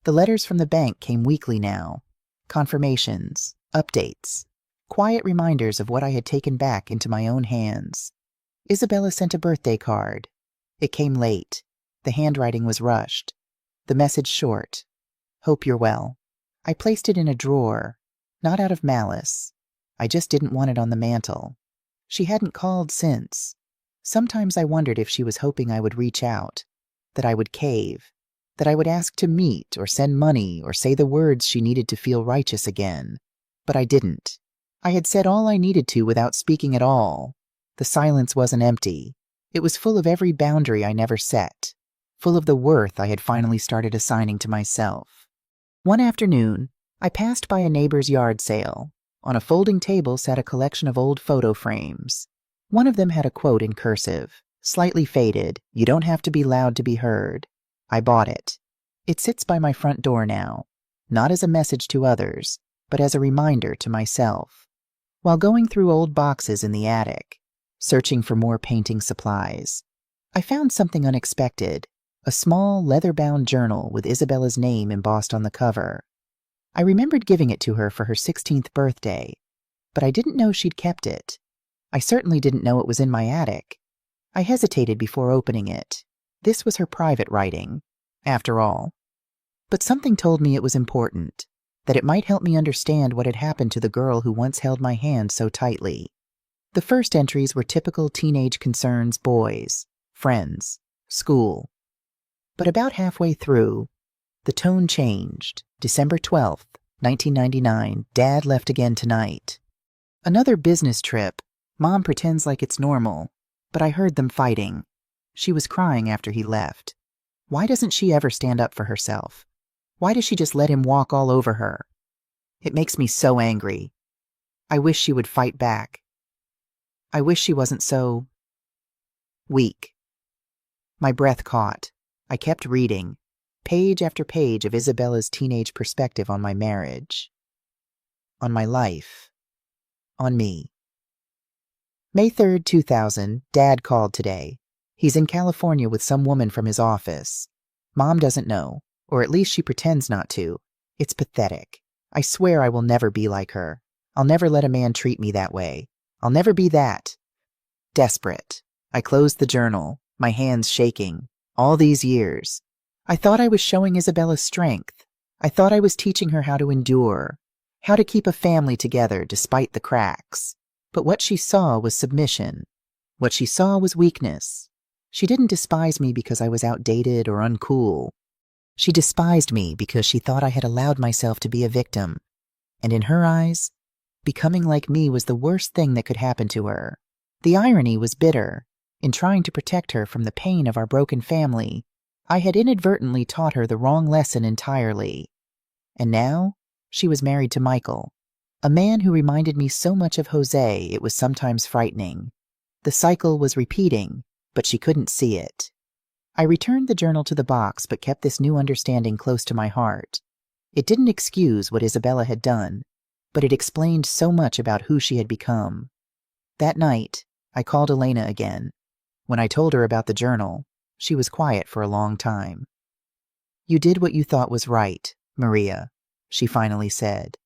Speaker 1: The letters from the bank came weekly now. Confirmations, updates, quiet reminders of what I had taken back into my own hands. Isabella sent a birthday card. It came late. The handwriting was rushed. The message short. Hope you're well. I placed it in a drawer, not out of malice. I just didn't want it on the mantel. She hadn't called since. Sometimes I wondered if she was hoping I would reach out, that I would cave, that I would ask to meet or send money or say the words she needed to feel righteous again. But I didn't. I had said all I needed to without speaking at all. The silence wasn't empty. It was full of every boundary I never set, full of the worth I had finally started assigning to myself. One afternoon, I passed by a neighbor's yard sale. On a folding table sat a collection of old photo frames. One of them had a quote in cursive, slightly faded, "You don't have to be loud to be heard." I bought it. It sits by my front door now, not as a message to others, but as a reminder to myself. While going through old boxes in the attic, searching for more painting supplies, I found something unexpected, a small leather-bound journal with Isabella's name embossed on the cover. I remembered giving it to her for her 16th birthday, but I didn't know she'd kept it. I certainly didn't know it was in my attic. I hesitated before opening it. This was her private writing, after all. But something told me it was important, that it might help me understand what had happened to the girl who once held my hand so tightly. The first entries were typical teenage concerns: boys, friends, school. But about halfway through, the tone changed. December 12th, 1999, Dad left again tonight. Another business trip. Mom pretends like it's normal, but I heard them fighting. She was crying after he left. Why doesn't she ever stand up for herself? Why does she just let him walk all over her? It makes me so angry. I wish she would fight back. I wish she wasn't so weak. My breath caught. I kept reading, page after page of Isabella's teenage perspective on my marriage, on my life, on me. May 3rd, 2000, Dad called today. He's in California with some woman from his office. Mom doesn't know, or at least she pretends not to. It's pathetic. I swear I will never be like her. I'll never let a man treat me that way. I'll never be that. Desperate. I closed the journal, my hands shaking. All these years. I thought I was showing Isabella strength. I thought I was teaching her how to endure, how to keep a family together despite the cracks. But what she saw was submission. What she saw was weakness. She didn't despise me because I was outdated or uncool. She despised me because she thought I had allowed myself to be a victim. And in her eyes, becoming like me was the worst thing that could happen to her. The irony was bitter. In trying to protect her from the pain of our broken family, I had inadvertently taught her the wrong lesson entirely. And now, she was married to Michael, a man who reminded me so much of Jose it was sometimes frightening. The cycle was repeating, but she couldn't see it. I returned the journal to the box but kept this new understanding close to my heart. It didn't excuse what Isabella had done, but it explained so much about who she had become. That night, I called Elena again. When I told her about the journal, she was quiet for a long time. "You did what you thought was right, Maria," she finally said.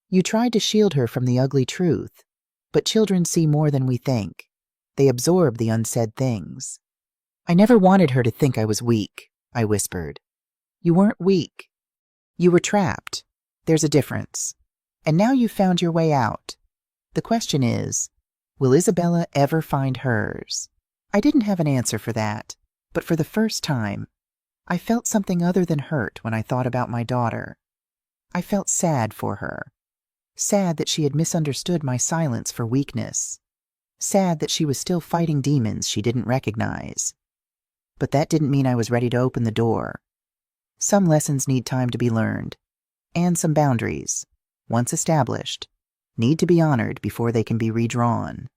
Speaker 1: "You tried to shield her from the ugly truth, but children see more than we think. They absorb the unsaid things." "I never wanted her to think I was weak," I whispered. "You weren't weak. You were trapped. There's a difference. And now you've found your way out. The question is, will Isabella ever find hers?" I didn't have an answer for that, but for the first time, I felt something other than hurt when I thought about my daughter. I felt sad for her. Sad that she had misunderstood my silence for weakness. Sad that she was still fighting demons she didn't recognize. But that didn't mean I was ready to open the door. Some lessons need time to be learned, and some boundaries, once established, need to be honored before they can be redrawn.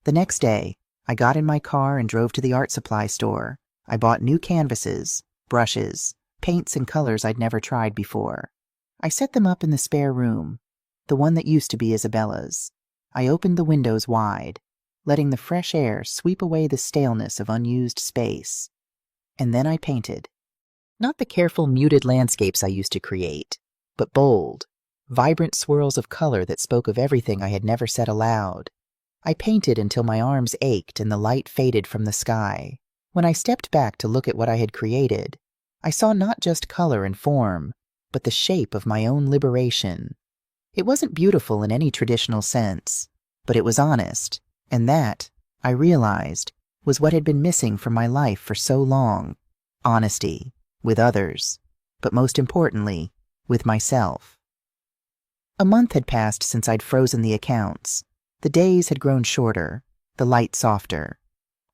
Speaker 1: The next day, I got in my car and drove to the art supply store. I bought new canvases, brushes, paints and colors I'd never tried before. I set them up in the spare room, the one that used to be Isabella's. I opened the windows wide, letting the fresh air sweep away the staleness of unused space. And then I painted. Not the careful, muted landscapes I used to create, but bold, vibrant swirls of color that spoke of everything I had never said aloud. I painted until my arms ached and the light faded from the sky. When I stepped back to look at what I had created, I saw not just color and form, but the shape of my own liberation. It wasn't beautiful in any traditional sense, but it was honest, and that, I realized, was what had been missing from my life for so long. Honesty, with others, but most importantly, with myself. A month had passed since I'd frozen the accounts. The days had grown shorter, the light softer.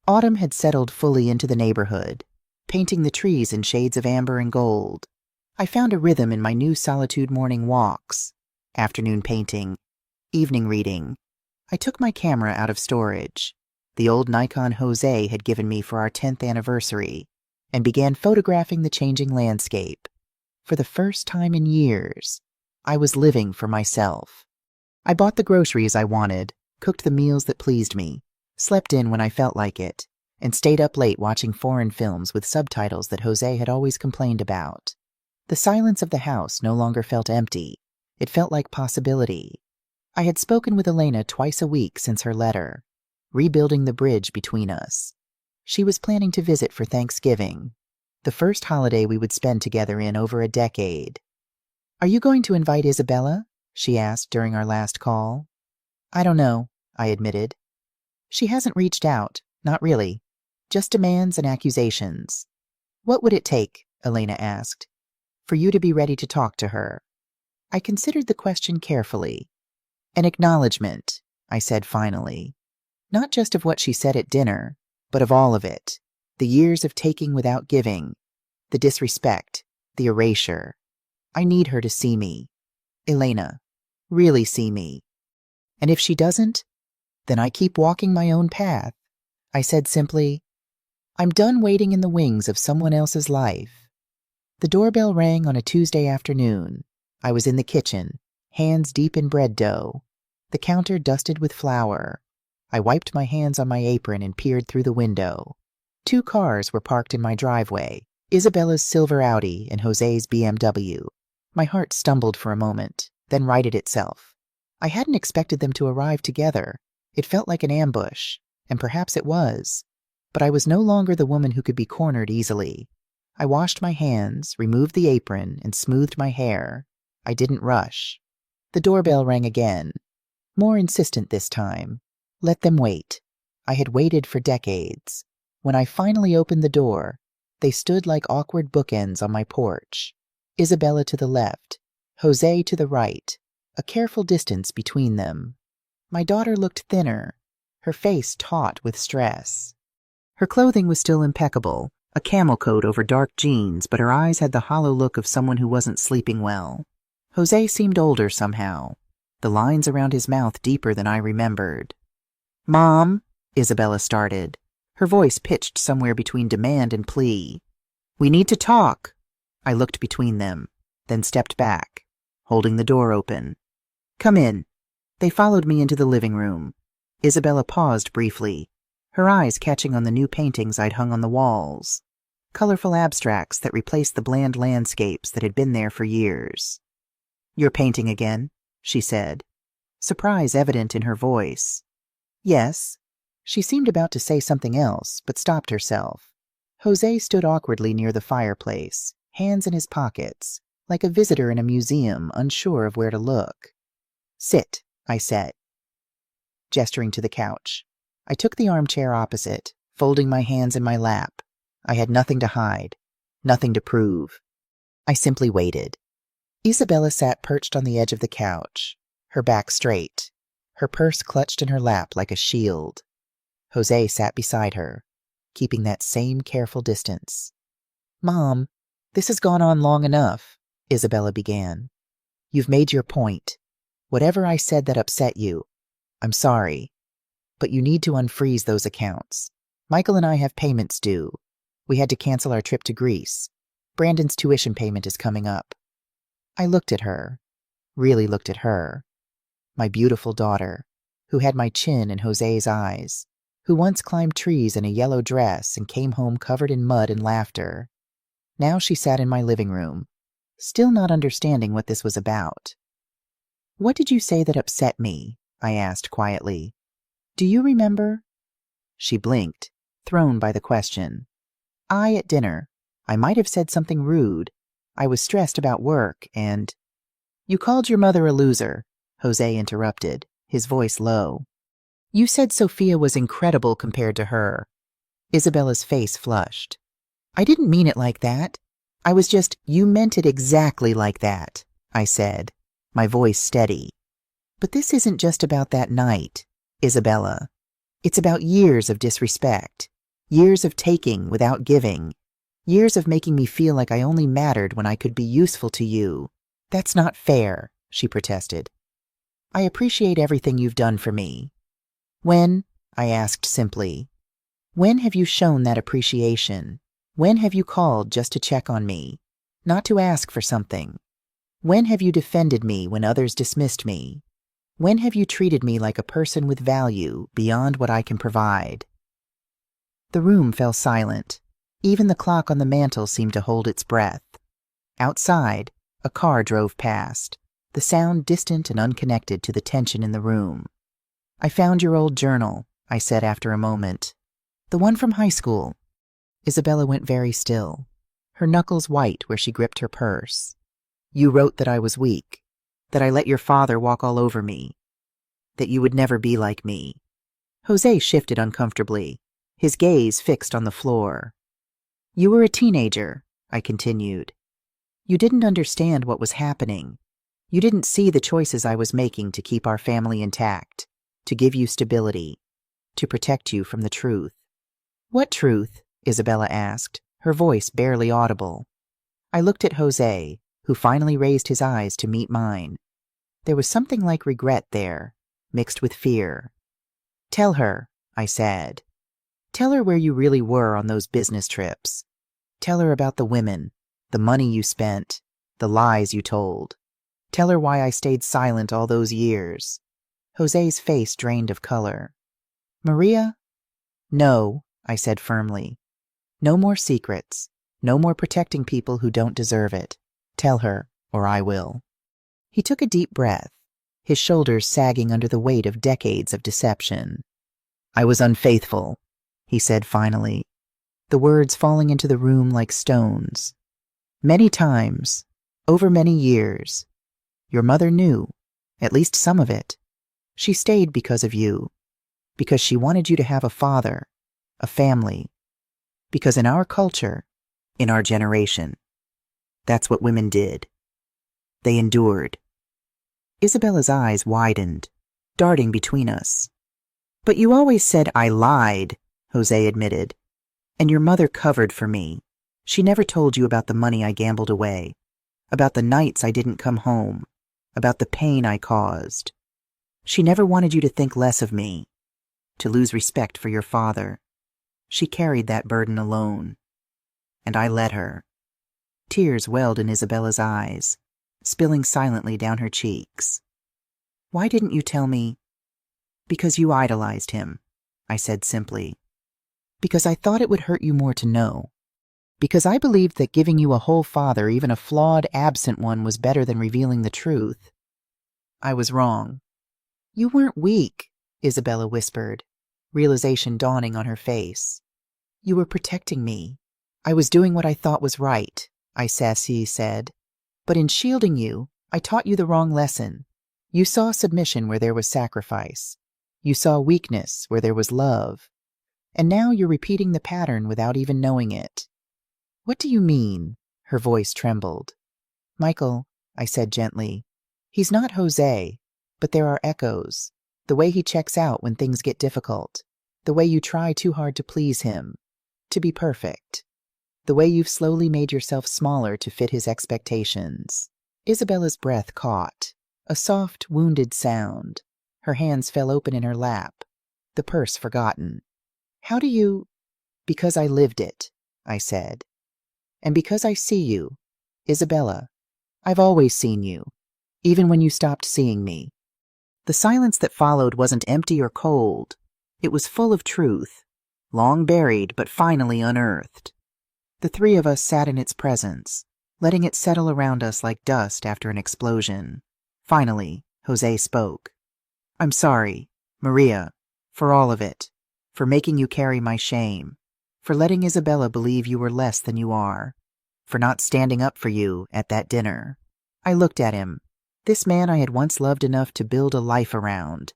Speaker 1: Autumn had settled fully into the neighborhood, painting the trees in shades of amber and gold. I found a rhythm in my new solitude morning walks, afternoon painting, evening reading. I took my camera out of storage, the old Nikon Jose had given me for our 10th anniversary, and began photographing the changing landscape. For the first time in years, I was living for myself. I bought the groceries I wanted, cooked the meals that pleased me, slept in when I felt like it, and stayed up late watching foreign films with subtitles that Jose had always complained about. The silence of the house no longer felt empty. It felt like possibility. I had spoken with Elena twice a week since her letter, rebuilding the bridge between us. She was planning to visit for Thanksgiving, the first holiday we would spend together in over a decade. "Are you going to invite Isabella?" she asked during our last call. "I don't know," I admitted. "She hasn't reached out, not really. Just demands and accusations." "What would it take," Elena asked, "for you to be ready to talk to her?" I considered the question carefully. "An acknowledgement," I said finally. "Not just of what she said at dinner, but of all of it. The years of taking without giving, the disrespect, the erasure. I need her to see me. Elena, really see me. And if she doesn't, then I keep walking my own path." I said simply, "I'm done waiting in the wings of someone else's life." The doorbell rang on a Tuesday afternoon. I was in the kitchen, hands deep in bread dough, the counter dusted with flour. I wiped my hands on my apron and peered through the window. 2 cars were parked in my driveway, Isabella's silver Audi and Jose's BMW. My heart stumbled for a moment, then righted itself. I hadn't expected them to arrive together. It felt like an ambush, and perhaps it was. But I was no longer the woman who could be cornered easily. I washed my hands, removed the apron, and smoothed my hair. I didn't rush. The doorbell rang again, more insistent this time. Let them wait. I had waited for decades. When I finally opened the door, they stood like awkward bookends on my porch. Isabella to the left, Jose to the right, a careful distance between them. My daughter looked thinner, her face taut with stress. Her clothing was still impeccable, a camel coat over dark jeans, but her eyes had the hollow look of someone who wasn't sleeping well. Jose seemed older somehow, the lines around his mouth deeper than I remembered. "Mom," Isabella started, her voice pitched somewhere between demand and plea. "We need to talk." I looked between them, then stepped back, holding the door open. "Come in." They followed me into the living room. Isabella paused briefly, her eyes catching on the new paintings I'd hung on the walls, colorful abstracts that replaced the bland landscapes that had been there for years. "You're painting again?" she said, surprise evident in her voice. "Yes." She seemed about to say something else, but stopped herself. Jose stood awkwardly near the fireplace, hands in his pockets, like a visitor in a museum unsure of where to look. "Sit," I said, gesturing to the couch. I took the armchair opposite, folding my hands in my lap. I had nothing to hide, nothing to prove. I simply waited. Isabella sat perched on the edge of the couch, her back straight, her purse clutched in her lap like a shield. Jose sat beside her, keeping that same careful distance. "Mom, this has gone on long enough," Isabella began. "You've made your point. Whatever I said that upset you, I'm sorry. But you need to unfreeze those accounts. Michael and I have payments due. We had to cancel our trip to Greece. Brandon's tuition payment is coming up." I looked at her, really looked at her. My beautiful daughter, who had my chin in Jose's eyes, who once climbed trees in a yellow dress and came home covered in mud and laughter. Now she sat in my living room, still not understanding what this was about. "What did you say that upset me?" I asked quietly. "Do you remember?" She blinked, thrown by the question. At dinner. I might have said something rude. I was stressed about work and... "You called your mother a loser," Jose interrupted, his voice low. "You said Sophia was incredible compared to her. Isabella's face flushed. I didn't mean it like that. You meant it exactly like that, I said, my voice steady. But this isn't just about that night, Isabella. It's about years of disrespect, years of taking without giving, years of making me feel like I only mattered when I could be useful to you. That's not fair, she protested. I appreciate everything you've done for me. When? I asked simply. When have you shown that appreciation? When have you called just to check on me, not to ask for something? When have you defended me when others dismissed me? When have you treated me like a person with value beyond what I can provide? The room fell silent. Even the clock on the mantel seemed to hold its breath. Outside, a car drove past, the sound distant and unconnected to the tension in the room. I found your old journal, I said after a moment. The one from high school. Isabella went very still, her knuckles white where she gripped her purse. You wrote that I was weak, that I let your father walk all over me, that you would never be like me. Jose shifted uncomfortably, his gaze fixed on the floor. You were a teenager, I continued. You didn't understand what was happening. You didn't see the choices I was making to keep our family intact, to give you stability, to protect you from the truth. What truth? Isabella asked, her voice barely audible. I looked at Jose, who finally raised his eyes to meet mine. There was something like regret there, mixed with fear. Tell her, I said. Tell her where you really were on those business trips. Tell her about the women, the money you spent, the lies you told. Tell her why I stayed silent all those years. Jose's face drained of color. Maria? No, I said firmly. No more secrets. No more protecting people who don't deserve it. Tell her, or I will. He took a deep breath, his shoulders sagging under the weight of decades of deception. I was unfaithful, he said finally, the words falling into the room like stones. Many times, over many years. Your mother knew, at least some of it. She stayed because of you, because she wanted you to have a father, a family. Because in our culture, in our generation, that's what women did. They endured. Isabella's eyes widened, darting between us. But you always said I lied, Jose admitted. And your mother covered for me. She never told you about the money I gambled away, about the nights I didn't come home, about the pain I caused. She never wanted you to think less of me, to lose respect for your father. She carried that burden alone. And I let her. Tears welled in Isabella's eyes, spilling silently down her cheeks. Why didn't you tell me? Because you idolized him, I said simply. Because I thought it would hurt you more to know. Because I believed that giving you a whole father, even a flawed, absent one, was better than revealing the truth. I was wrong. You weren't weak, Isabella whispered, realization dawning on her face. You were protecting me. I was doing what I thought was right, I said. But in shielding you, I taught you the wrong lesson. You saw submission where there was sacrifice. You saw weakness where there was love. And now you're repeating the pattern without even knowing it. What do you mean? Her voice trembled. Michael, I said gently, he's not Jose, but there are echoes. The way he checks out when things get difficult. The way you try too hard to please him, to be perfect. The way you've slowly made yourself smaller to fit his expectations. Isabella's breath caught, a soft, wounded sound. Her hands fell open in her lap, the purse forgotten. How do you? Because I lived it, I said. And because I see you, Isabella, I've always seen you, even when you stopped seeing me. The silence that followed wasn't empty or cold. It was full of truth, long buried but finally unearthed. The three of us sat in its presence, letting it settle around us like dust after an explosion. Finally, Jose spoke. I'm sorry, Maria, for all of it, for making you carry my shame, for letting Isabella believe you were less than you are, for not standing up for you at that dinner. I looked at him, this man I had once loved enough to build a life around.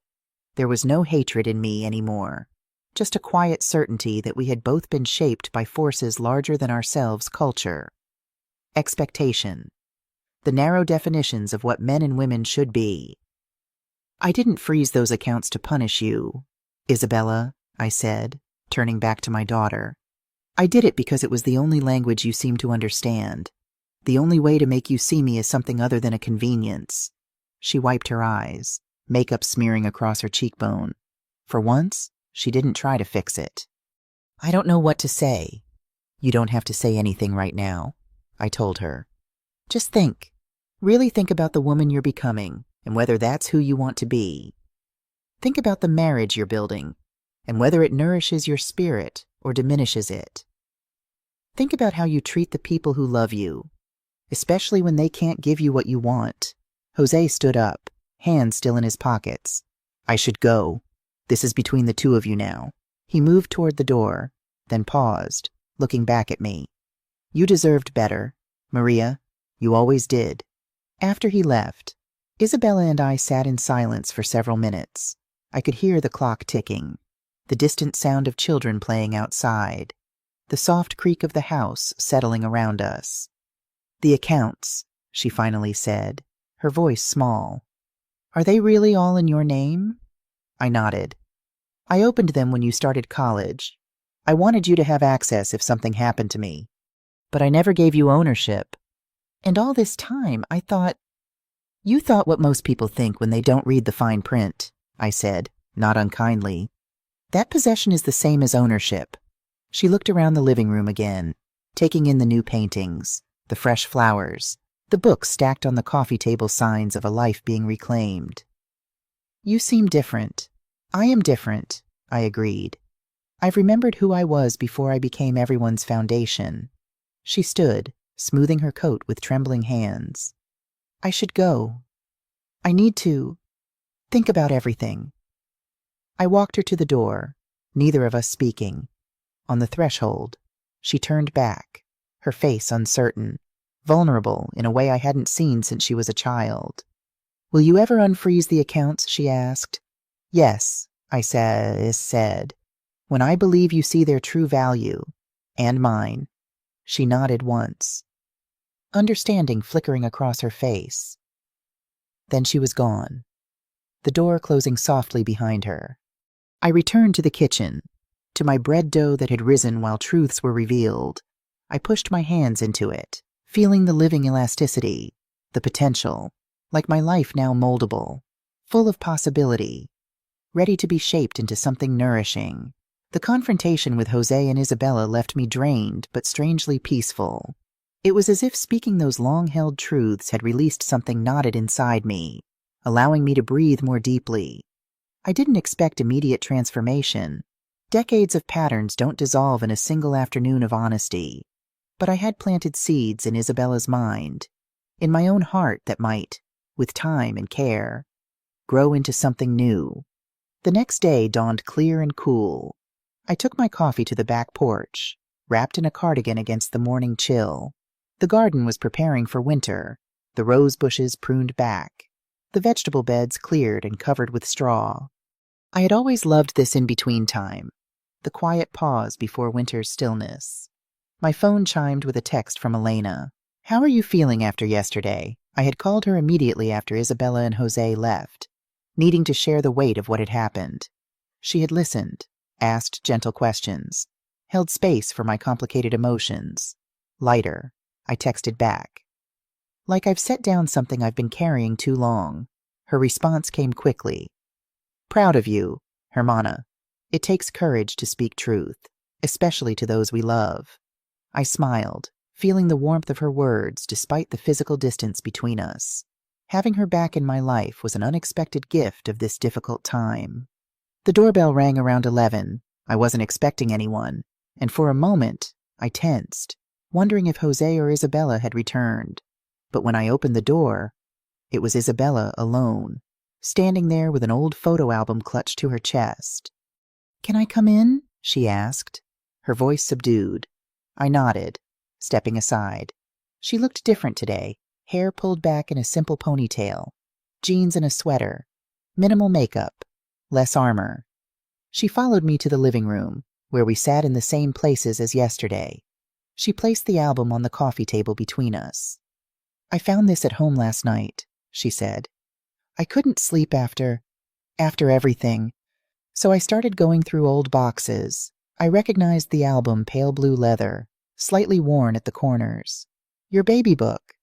Speaker 1: There was no hatred in me anymore. just a quiet certainty that we had both been shaped by forces larger than ourselves: culture, expectation, the narrow definitions of what men and women should be. "I didn't freeze those accounts to punish you, Isabella," I said, turning back to my daughter. "I did it because it was the only language you seemed to understand, the only way to make you see me as something other than a convenience." She wiped her eyes, makeup smearing across her cheekbone. For once, she didn't try to fix it. "I don't know what to say." "You don't have to say anything right now," I told her. "Just think. Really think about the woman you're becoming and whether that's who you want to be. Think about the marriage you're building and whether it nourishes your spirit or diminishes it. Think about how you treat the people who love you, especially when they can't give you what you want." Jose stood up, hands still in his pockets. "I should go. This is between the two of you now." He moved toward the door, then paused, looking back at me. "You deserved better, Maria. You always did." After he left, Isabella and I sat in silence for several minutes. I could hear the clock ticking, the distant sound of children playing outside, the soft creak of the house settling around us. "The accounts," she finally said, her voice small. "Are they really all in your name?" I nodded. "I opened them when you started college. I wanted you to have access if something happened to me. But I never gave you ownership. And all this time, I thought—" "You thought what most people think when they don't read the fine print," I said, not unkindly. "That possession is the same as ownership." She looked around the living room again, taking in the new paintings, the fresh flowers, the books stacked on the coffee table, signs of a life being reclaimed. "You seem different." "I am different," I agreed. "I've remembered who I was before I became everyone's foundation." She stood, smoothing her coat with trembling hands. "I should go. I need to think about everything." I walked her to the door, neither of us speaking. On the threshold, she turned back, her face uncertain, vulnerable in a way I hadn't seen since she was a child. "Will you ever unfreeze the accounts?" she asked. "Yes," I said, "when I believe you see their true value, and mine." She nodded once, understanding flickering across her face. Then she was gone, the door closing softly behind her. I returned to the kitchen, to my bread dough that had risen while truths were revealed. I pushed my hands into it, feeling the living elasticity, the potential, like my life now moldable, full of possibility, ready to be shaped into something nourishing. The confrontation with Jose and Isabella left me drained but strangely peaceful. It was as if speaking those long-held truths had released something knotted inside me, allowing me to breathe more deeply. I didn't expect immediate transformation. Decades of patterns don't dissolve in a single afternoon of honesty. But I had planted seeds in Isabella's mind, in my own heart, that might, with time and care, grow into something new. The next day dawned clear and cool. I took my coffee to the back porch, wrapped in a cardigan against the morning chill. The garden was preparing for winter, the rose bushes pruned back, the vegetable beds cleared and covered with straw. I had always loved this in-between time, the quiet pause before winter's stillness. My phone chimed with a text from Elena. "How are you feeling after yesterday?" I had called her immediately after Isabella and Jose left, needing to share the weight of what had happened. She had listened, asked gentle questions, held space for my complicated emotions. Lighter, I texted back. "Like I've set down something I've been carrying too long." Her response came quickly. "Proud of you, Hermana. It takes courage to speak truth, especially to those we love." I smiled, feeling the warmth of her words despite the physical distance between us. Having her back in my life was an unexpected gift of this difficult time. The doorbell rang around 11. I wasn't expecting anyone, and for a moment, I tensed, wondering if Jose or Isabella had returned. But when I opened the door, it was Isabella alone, standing there with an old photo album clutched to her chest. "Can I come in?" she asked, her voice subdued. I nodded, stepping aside. She looked different today, hair pulled back in a simple ponytail, jeans and a sweater, minimal makeup, less armor. She followed me to the living room, where we sat in the same places as yesterday. She placed the album on the coffee table between us. "I found this at home last night," she said. "I couldn't sleep after everything, so I started going through old boxes. I recognized the album pale blue leather, slightly worn at the corners. Your baby book."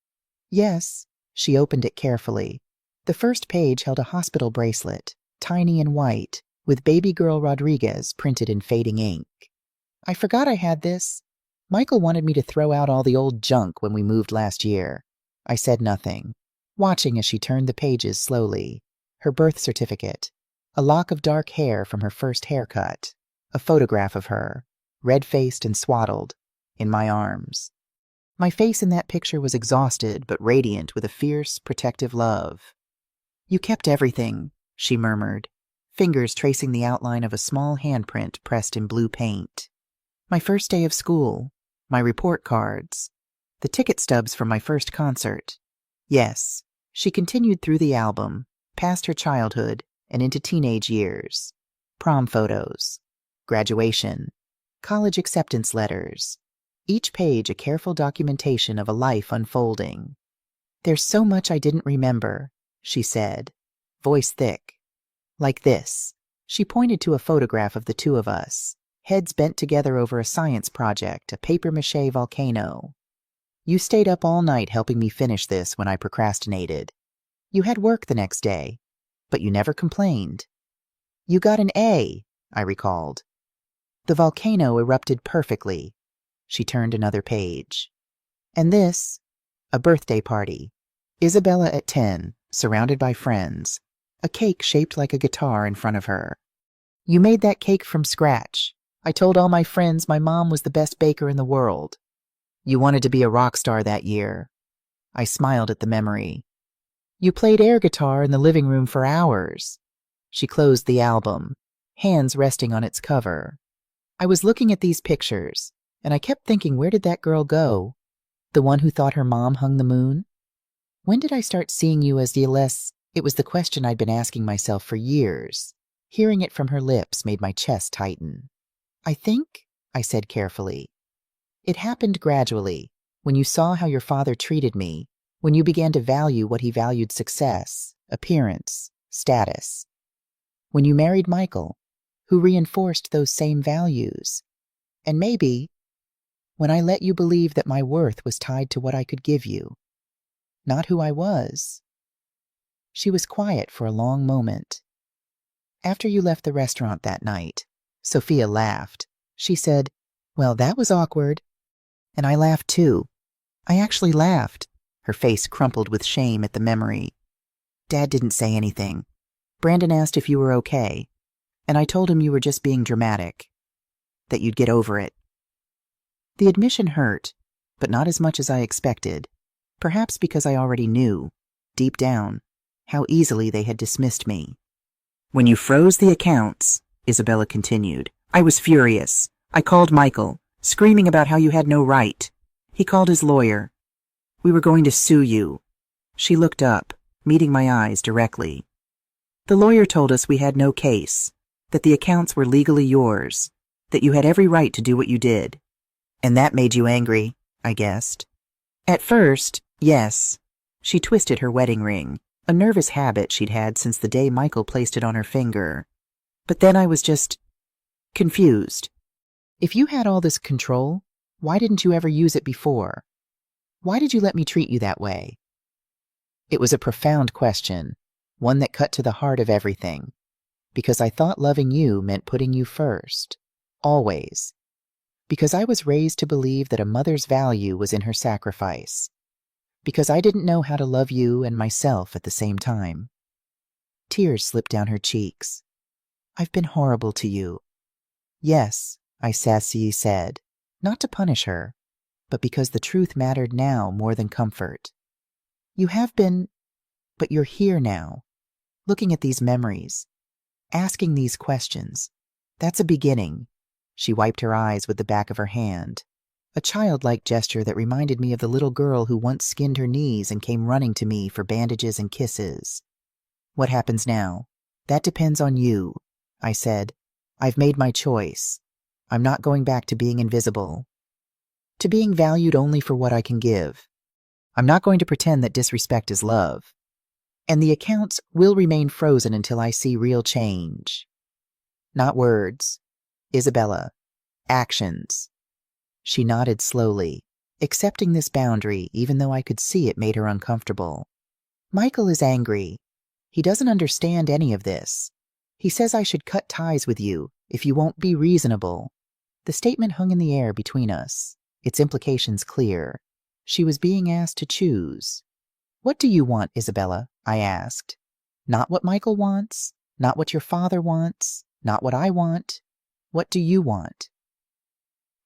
Speaker 1: "Yes." She opened it carefully. The first page held a hospital bracelet, tiny and white, with Baby Girl Rodriguez printed in fading ink. "I forgot I had this. Michael wanted me to throw out all the old junk when we moved last year." I said nothing, watching as she turned the pages slowly. Her birth certificate, a lock of dark hair from her first haircut, a photograph of her, red-faced and swaddled, in my arms. My face in that picture was exhausted but radiant with a fierce, protective love. "You kept everything," she murmured, fingers tracing the outline of a small handprint pressed in blue paint. "My first day of school, my report cards, the ticket stubs from my first concert." Yes, she continued through the album, past her childhood and into teenage years. Prom photos, graduation, college acceptance letters. Each page a careful documentation of a life unfolding. "There's so much I didn't remember," she said, voice thick. "Like this." She pointed to a photograph of the two of us, heads bent together over a science project, a papier-mâché volcano. "You stayed up all night helping me finish this when I procrastinated. You had work the next day, but you never complained. You got an A," I recalled. "The volcano erupted perfectly." She turned another page. "And this, a birthday party. Isabella at 10, surrounded by friends, a cake shaped like a guitar in front of her. You made that cake from scratch. I told all my friends my mom was the best baker in the world. You wanted to be a rock star that year." I smiled at the memory. "You played air guitar in the living room for hours." She closed the album, hands resting on its cover. I was looking at these pictures, and I kept thinking, where did that girl go? The one who thought her mom hung the moon? When did I start seeing you as less? It was the question I'd been asking myself for years. Hearing it from her lips made my chest tighten. "I think," I said carefully, "it happened gradually, when you saw how your father treated me, when you began to value what he valued: success, appearance, status. When you married Michael, who reinforced those same values. And maybe when I let you believe that my worth was tied to what I could give you, not who I was." She was quiet for a long moment. "After you left the restaurant that night," Sophia laughed. She said, "Well, that was awkward." And I laughed too. I actually laughed. Her face crumpled with shame at the memory. "Dad didn't say anything. Brandon asked if you were okay, and I told him you were just being dramatic, that you'd get over it." The admission hurt, but not as much as I expected, perhaps because I already knew, deep down, how easily they had dismissed me. "When you froze the accounts," Isabella continued, "I was furious. I called Michael, screaming about how you had no right. He called his lawyer. We were going to sue you." She looked up, meeting my eyes directly. "The lawyer told us we had no case, that the accounts were legally yours, that you had every right to do what you did. And that made you angry," I guessed. "At first, yes." She twisted her wedding ring, a nervous habit she'd had since the day Michael placed it on her finger. "But then I was just confused. If you had all this control, why didn't you ever use it before? Why did you let me treat you that way?" It was a profound question, one that cut to the heart of everything, because I thought loving you meant putting you first, always. Because I was raised to believe that a mother's value was in her sacrifice. Because I didn't know how to love you and myself at the same time. Tears slipped down her cheeks. "I've been horrible to you." "Yes," I sassy said, not to punish her, but because the truth mattered now more than comfort. "You have been, but you're here now, looking at these memories, asking these questions. That's a beginning." She wiped her eyes with the back of her hand, a childlike gesture that reminded me of the little girl who once skinned her knees and came running to me for bandages and kisses. "What happens now? That depends on you," I said, I've made my choice. I'm not going back to being invisible, to being valued only for what I can give. I'm not going to pretend that disrespect is love. And the accounts will remain frozen until I see real change. Not words, Isabella, actions. She nodded slowly, accepting this boundary even though I could see it made her uncomfortable. Michael is angry. He doesn't understand any of this. He says I should cut ties with you if you won't be reasonable. The statement hung in the air between us, its implications clear. She was being asked to choose. What do you want, Isabella? I asked. Not what Michael wants, not what your father wants, not what I want. What do you want?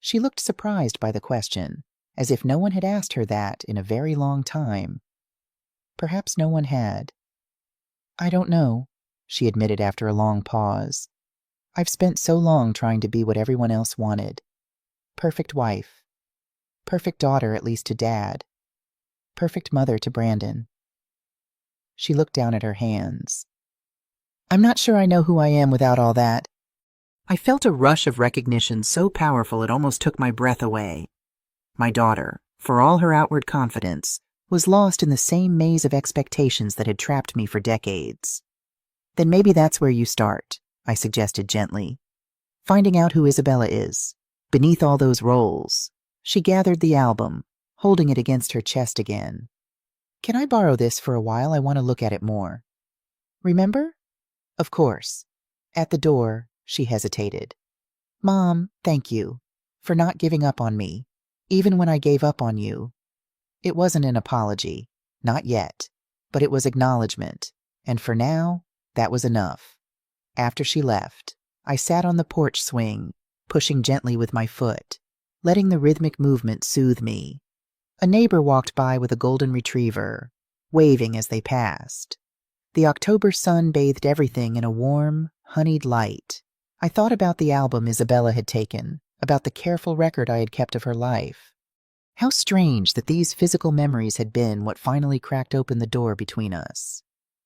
Speaker 1: She looked surprised by the question, as if no one had asked her that in a very long time. Perhaps no one had. I don't know, she admitted after a long pause. I've spent so long trying to be what everyone else wanted. Perfect wife. Perfect daughter, at least to Dad. Perfect mother to Brandon. She looked down at her hands. I'm not sure I know who I am without all that. I felt a rush of recognition so powerful it almost took my breath away. My daughter, for all her outward confidence, was lost in the same maze of expectations that had trapped me for decades. Then maybe that's where you start, I suggested gently. Finding out who Isabella is, beneath all those roles. She gathered the album, holding it against her chest again. Can I borrow this for a while? I want to look at it more. Remember? Of course. At the door, she hesitated. Mom, thank you for not giving up on me, even when I gave up on you. It wasn't an apology, not yet, but it was acknowledgement, and for now, that was enough. After she left, I sat on the porch swing, pushing gently with my foot, letting the rhythmic movement soothe me. A neighbor walked by with a golden retriever, waving as they passed. The October sun bathed everything in a warm, honeyed light. I thought about the album Isabella had taken, about the careful record I had kept of her life. How strange that these physical memories had been what finally cracked open the door between us.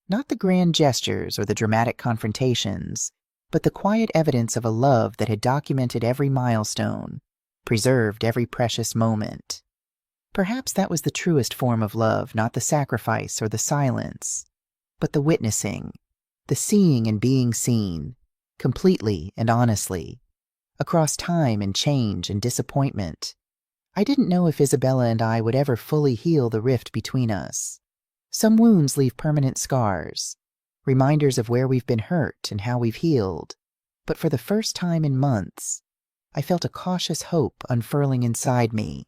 Speaker 1: Not the grand gestures or the dramatic confrontations, but the quiet evidence of a love that had documented every milestone, preserved every precious moment. Perhaps that was the truest form of love, not the sacrifice or the silence, but the witnessing, the seeing and being seen, completely and honestly, across time and change and disappointment. I didn't know if Isabella and I would ever fully heal the rift between us. Some wounds leave permanent scars, reminders of where we've been hurt and how we've healed. But for the first time in months, I felt a cautious hope unfurling inside me,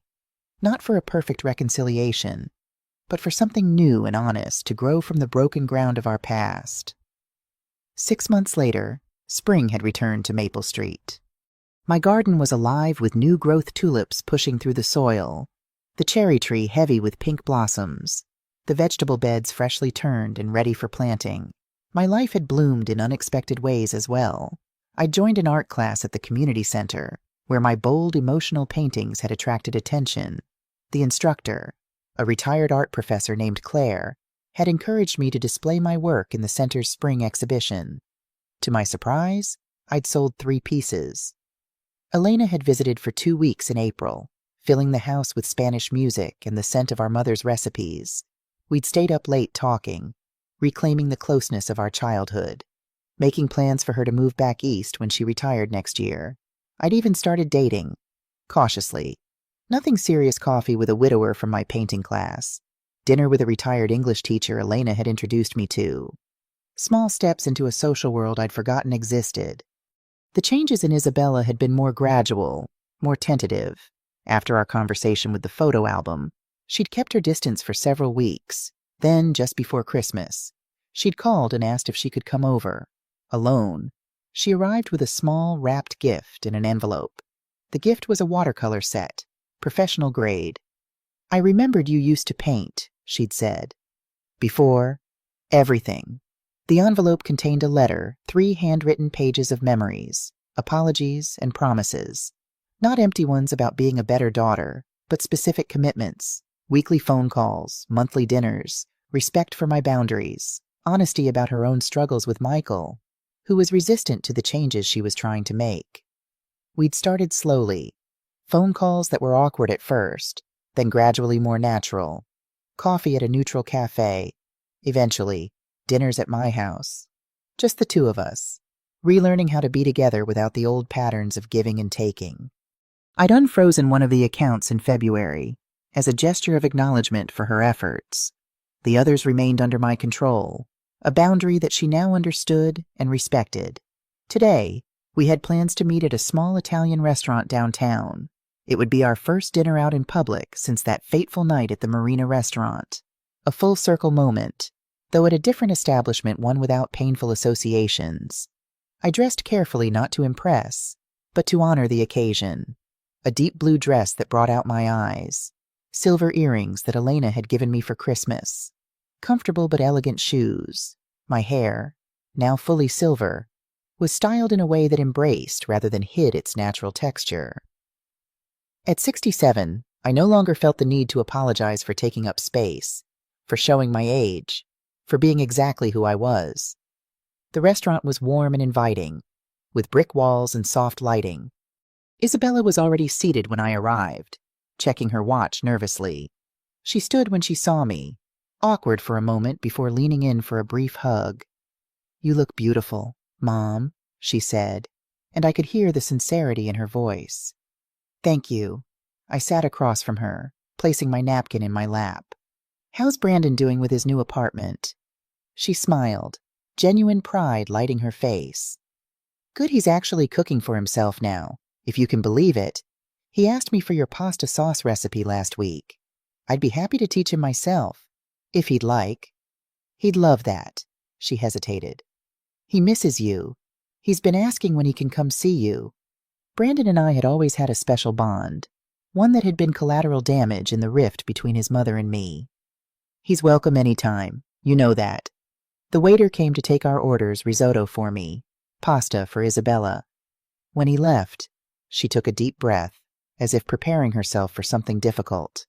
Speaker 1: not for a perfect reconciliation, but for something new and honest to grow from the broken ground of our past. 6 months later, spring had returned to Maple Street. My garden was alive with new growth tulips pushing through the soil, the cherry tree heavy with pink blossoms, the vegetable beds freshly turned and ready for planting. My life had bloomed in unexpected ways as well. I joined an art class at the community center, where my bold emotional paintings had attracted attention. The instructor, a retired art professor named Claire, had encouraged me to display my work in the center's spring exhibition. To my surprise, I'd sold 3 pieces. Elena had visited for 2 weeks in April, filling the house with Spanish music and the scent of our mother's recipes. We'd stayed up late talking, reclaiming the closeness of our childhood, making plans for her to move back east when she retired next year. I'd even started dating, cautiously. Nothing serious, coffee with a widower from my painting class, dinner with a retired English teacher Elena had introduced me to. Small steps into a social world I'd forgotten existed. The changes in Isabella had been more gradual, more tentative. After our conversation with the photo album, she'd kept her distance for several weeks. Then, just before Christmas, she'd called and asked if she could come over. Alone, she arrived with a small, wrapped gift in an envelope. The gift was a watercolor set, professional grade. I remembered you used to paint, she'd said. Before, everything. The envelope contained a letter, 3 handwritten pages of memories, apologies, and promises. Not empty ones about being a better daughter, but specific commitments, weekly phone calls, monthly dinners, respect for my boundaries, honesty about her own struggles with Michael. who was resistant to the changes she was trying to make. We'd started slowly. Phone calls that were awkward at first, then gradually more natural. Coffee at a neutral cafe. Eventually, dinners at my house. Just the two of us, relearning how to be together without the old patterns of giving and taking. I'd unfrozen one of the accounts in February, as a gesture of acknowledgement for her efforts. The others remained under my control, a boundary that she now understood and respected. Today, we had plans to meet at a small Italian restaurant downtown. It would be our first dinner out in public since that fateful night at the Marina restaurant. A full-circle moment, though at a different establishment, one without painful associations. I dressed carefully not to impress, but to honor the occasion. A deep blue dress that brought out my eyes. Silver earrings that Elena had given me for Christmas. Comfortable but elegant shoes. My hair, now fully silver, was styled in a way that embraced rather than hid its natural texture. At 67, I no longer felt the need to apologize for taking up space, for showing my age, for being exactly who I was. The restaurant was warm and inviting, with brick walls and soft lighting. Isabella was already seated when I arrived, checking her watch nervously. She stood when she saw me, awkward for a moment before leaning in for a brief hug. "You look beautiful, Mom," she said, and I could hear the sincerity in her voice. "Thank you." I sat across from her, placing my napkin in my lap. "How's Brandon doing with his new apartment?" She smiled, genuine pride lighting her face. "Good, he's actually cooking for himself now, if you can believe it. He asked me for your pasta sauce recipe last week. I'd be happy to teach him myself, if he'd like." "He'd love that," she hesitated. "He misses you. He's been asking when he can come see you." Brandon and I had always had a special bond, one that had been collateral damage in the rift between his mother and me. "He's welcome any time, you know that." The waiter came to take our orders, risotto for me, pasta for Isabella. When he left, she took a deep breath, as if preparing herself for something difficult.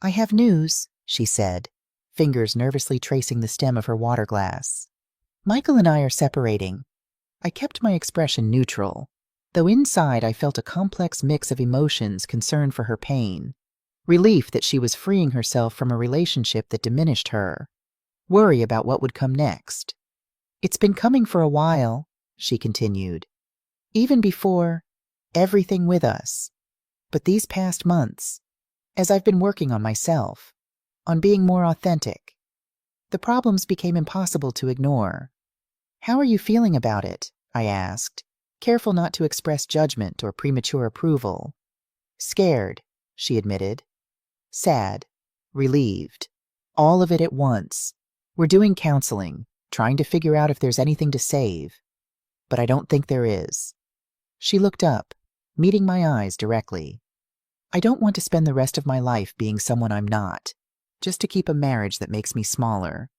Speaker 1: "I have news," she said, fingers nervously tracing the stem of her water glass. "Michael and I are separating." I kept my expression neutral, though inside I felt a complex mix of emotions, concern for her pain, relief that she was freeing herself from a relationship that diminished her, worry about what would come next. "It's been coming for a while," she continued, "even before everything with us. But these past months, as I've been working on myself, on being more authentic, the problems became impossible to ignore." "How are you feeling about it?" I asked, careful not to express judgment or premature approval. "Scared," she admitted. "Sad, relieved, all of it at once. We're doing counseling, trying to figure out if there's anything to save. But I don't think there is." She looked up, meeting my eyes directly. "I don't want to spend the rest of my life being someone I'm not, just to keep a marriage that makes me smaller."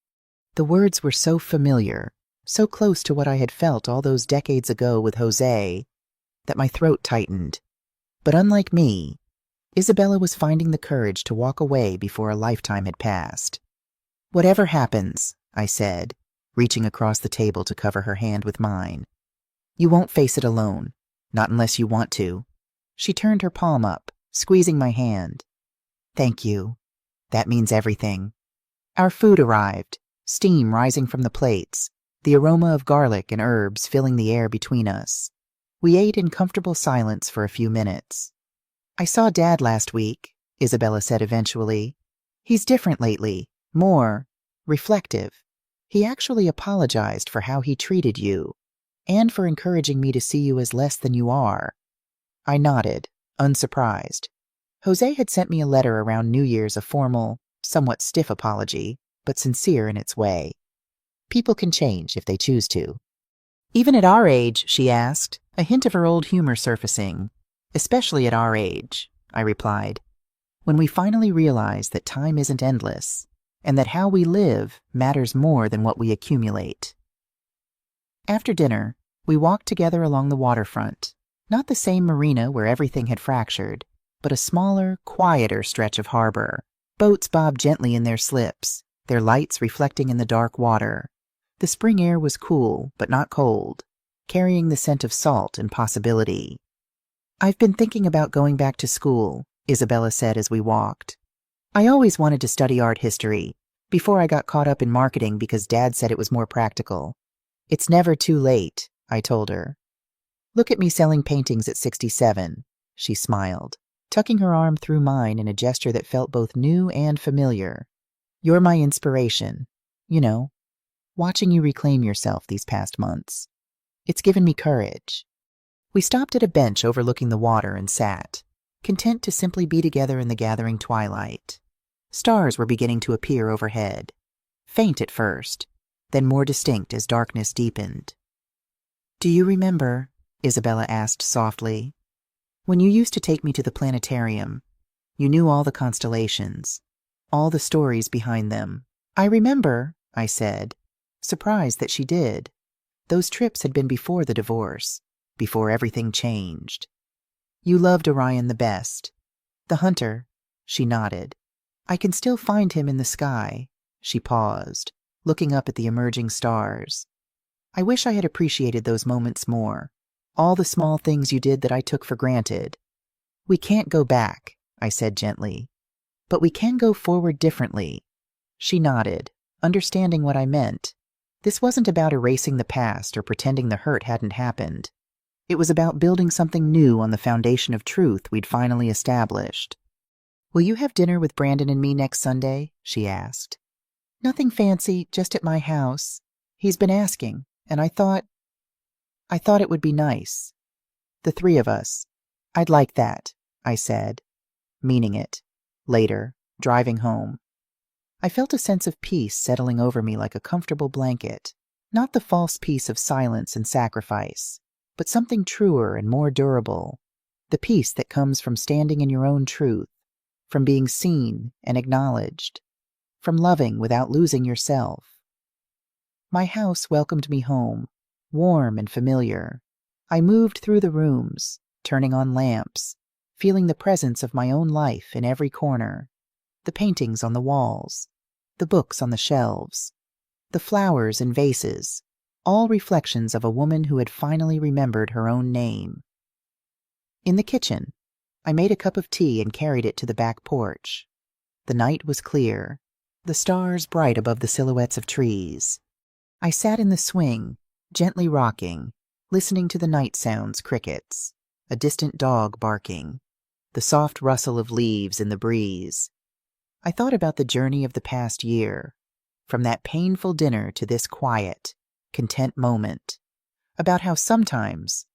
Speaker 1: The words were so familiar, so close to what I had felt all those decades ago with Jose, that my throat tightened. But unlike me, Isabella was finding the courage to walk away before a lifetime had passed. "Whatever happens," I said, reaching across the table to cover her hand with mine, "you won't face it alone, not unless you want to." She turned her palm up, squeezing my hand. "Thank you. That means everything." Our food arrived, steam rising from the plates, the aroma of garlic and herbs filling the air between us. We ate in comfortable silence for a few minutes. "I saw Dad last week," Isabella said eventually. "He's different lately, more reflective. He actually apologized for how he treated you, and for encouraging me to see you as less than you are." I nodded, unsurprised. Jose had sent me a letter around New Year's, a formal, somewhat stiff apology, but sincere in its way. People can change if they choose to. "Even at our age?" she asked, a hint of her old humor surfacing. "Especially at our age," I replied, "when we finally realize that time isn't endless, and that how we live matters more than what we accumulate." After dinner, we walked together along the waterfront, not the same marina where everything had fractured, but a smaller, quieter stretch of harbor. Boats bobbed gently in their slips, their lights reflecting in the dark water. The spring air was cool, but not cold, carrying the scent of salt and possibility. "I've been thinking about going back to school," Isabella said as we walked. "I always wanted to study art history, before I got caught up in marketing because Dad said it was more practical." "It's never too late," I told her. "Look at me selling paintings at 67, she smiled, tucking her arm through mine in a gesture that felt both new and familiar. "You're my inspiration. You know, watching you reclaim yourself these past months. It's given me courage." We stopped at a bench overlooking the water and sat, content to simply be together in the gathering twilight. Stars were beginning to appear overhead, faint at first, then more distinct as darkness deepened. "Do you remember," Isabella asked softly, "when you used to take me to the planetarium? You knew all the constellations, all the stories behind them." "I remember," I said, surprised that she did. Those trips had been before the divorce, before everything changed. "You loved Orion the best. The hunter," she nodded. "I can still find him in the sky." She paused, looking up at the emerging stars. "I wish I had appreciated those moments more, all the small things you did that I took for granted." "We can't go back," I said gently, "but we can go forward differently." She nodded, understanding what I meant. This wasn't about erasing the past or pretending the hurt hadn't happened. It was about building something new on the foundation of truth we'd finally established. "Will you have dinner with Brandon and me next Sunday?" she asked. "Nothing fancy, just at my house. He's been asking, and I thought it would be nice. The three of us." "I'd like that," I said, meaning it. Later, driving home, I felt a sense of peace settling over me like a comfortable blanket. Not the false peace of silence and sacrifice, but something truer and more durable. The peace that comes from standing in your own truth, from being seen and acknowledged, from loving without losing yourself. My house welcomed me home, warm and familiar. I moved through the rooms, turning on lamps, feeling the presence of my own life in every corner. The paintings on the walls, the books on the shelves, the flowers in vases, all reflections of a woman who had finally remembered her own name. In the kitchen, I made a cup of tea and carried it to the back porch. The night was clear, the stars bright above the silhouettes of trees. I sat in the swing, gently rocking, listening to the night sounds: crickets, a distant dog barking, the soft rustle of leaves in the breeze. I thought about the journey of the past year, from that painful dinner to this quiet, content moment, about how sometimes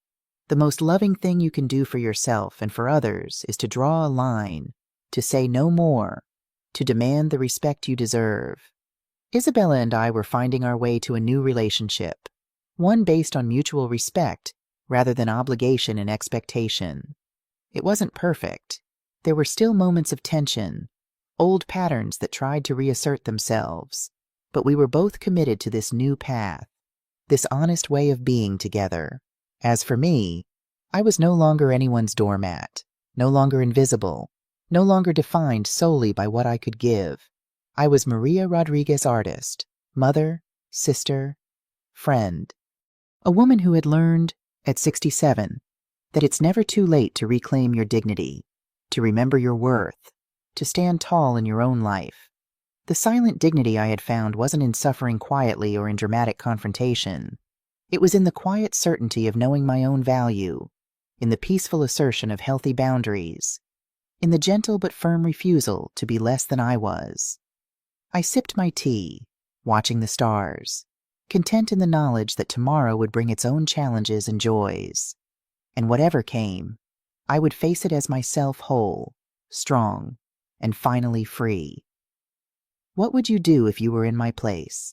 Speaker 1: the most loving thing you can do for yourself and for others is to draw a line, to say no more, to demand the respect you deserve. Isabella and I were finding our way to a new relationship, one based on mutual respect rather than obligation and expectation. It wasn't perfect. There were still moments of tension, old patterns that tried to reassert themselves, but we were both committed to this new path, this honest way of being together. As for me, I was no longer anyone's doormat, no longer invisible, no longer defined solely by what I could give. I was Maria Rodriguez, artist, mother, sister, friend, a woman who had learned, at 67, that it's never too late to reclaim your dignity, to remember your worth, to stand tall in your own life. The silent dignity I had found wasn't in suffering quietly or in dramatic confrontation. It was in the quiet certainty of knowing my own value, in the peaceful assertion of healthy boundaries, in the gentle but firm refusal to be less than I was. I sipped my tea, watching the stars, content in the knowledge that tomorrow would bring its own challenges and joys. And whatever came, I would face it as myself, whole, strong, and finally free. What would you do if you were in my place?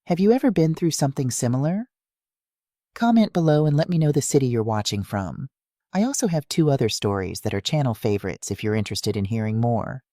Speaker 1: Have you ever been through something similar? Comment below and let me know the city you're watching from. I also have 2 other stories that are channel favorites if you're interested in hearing more.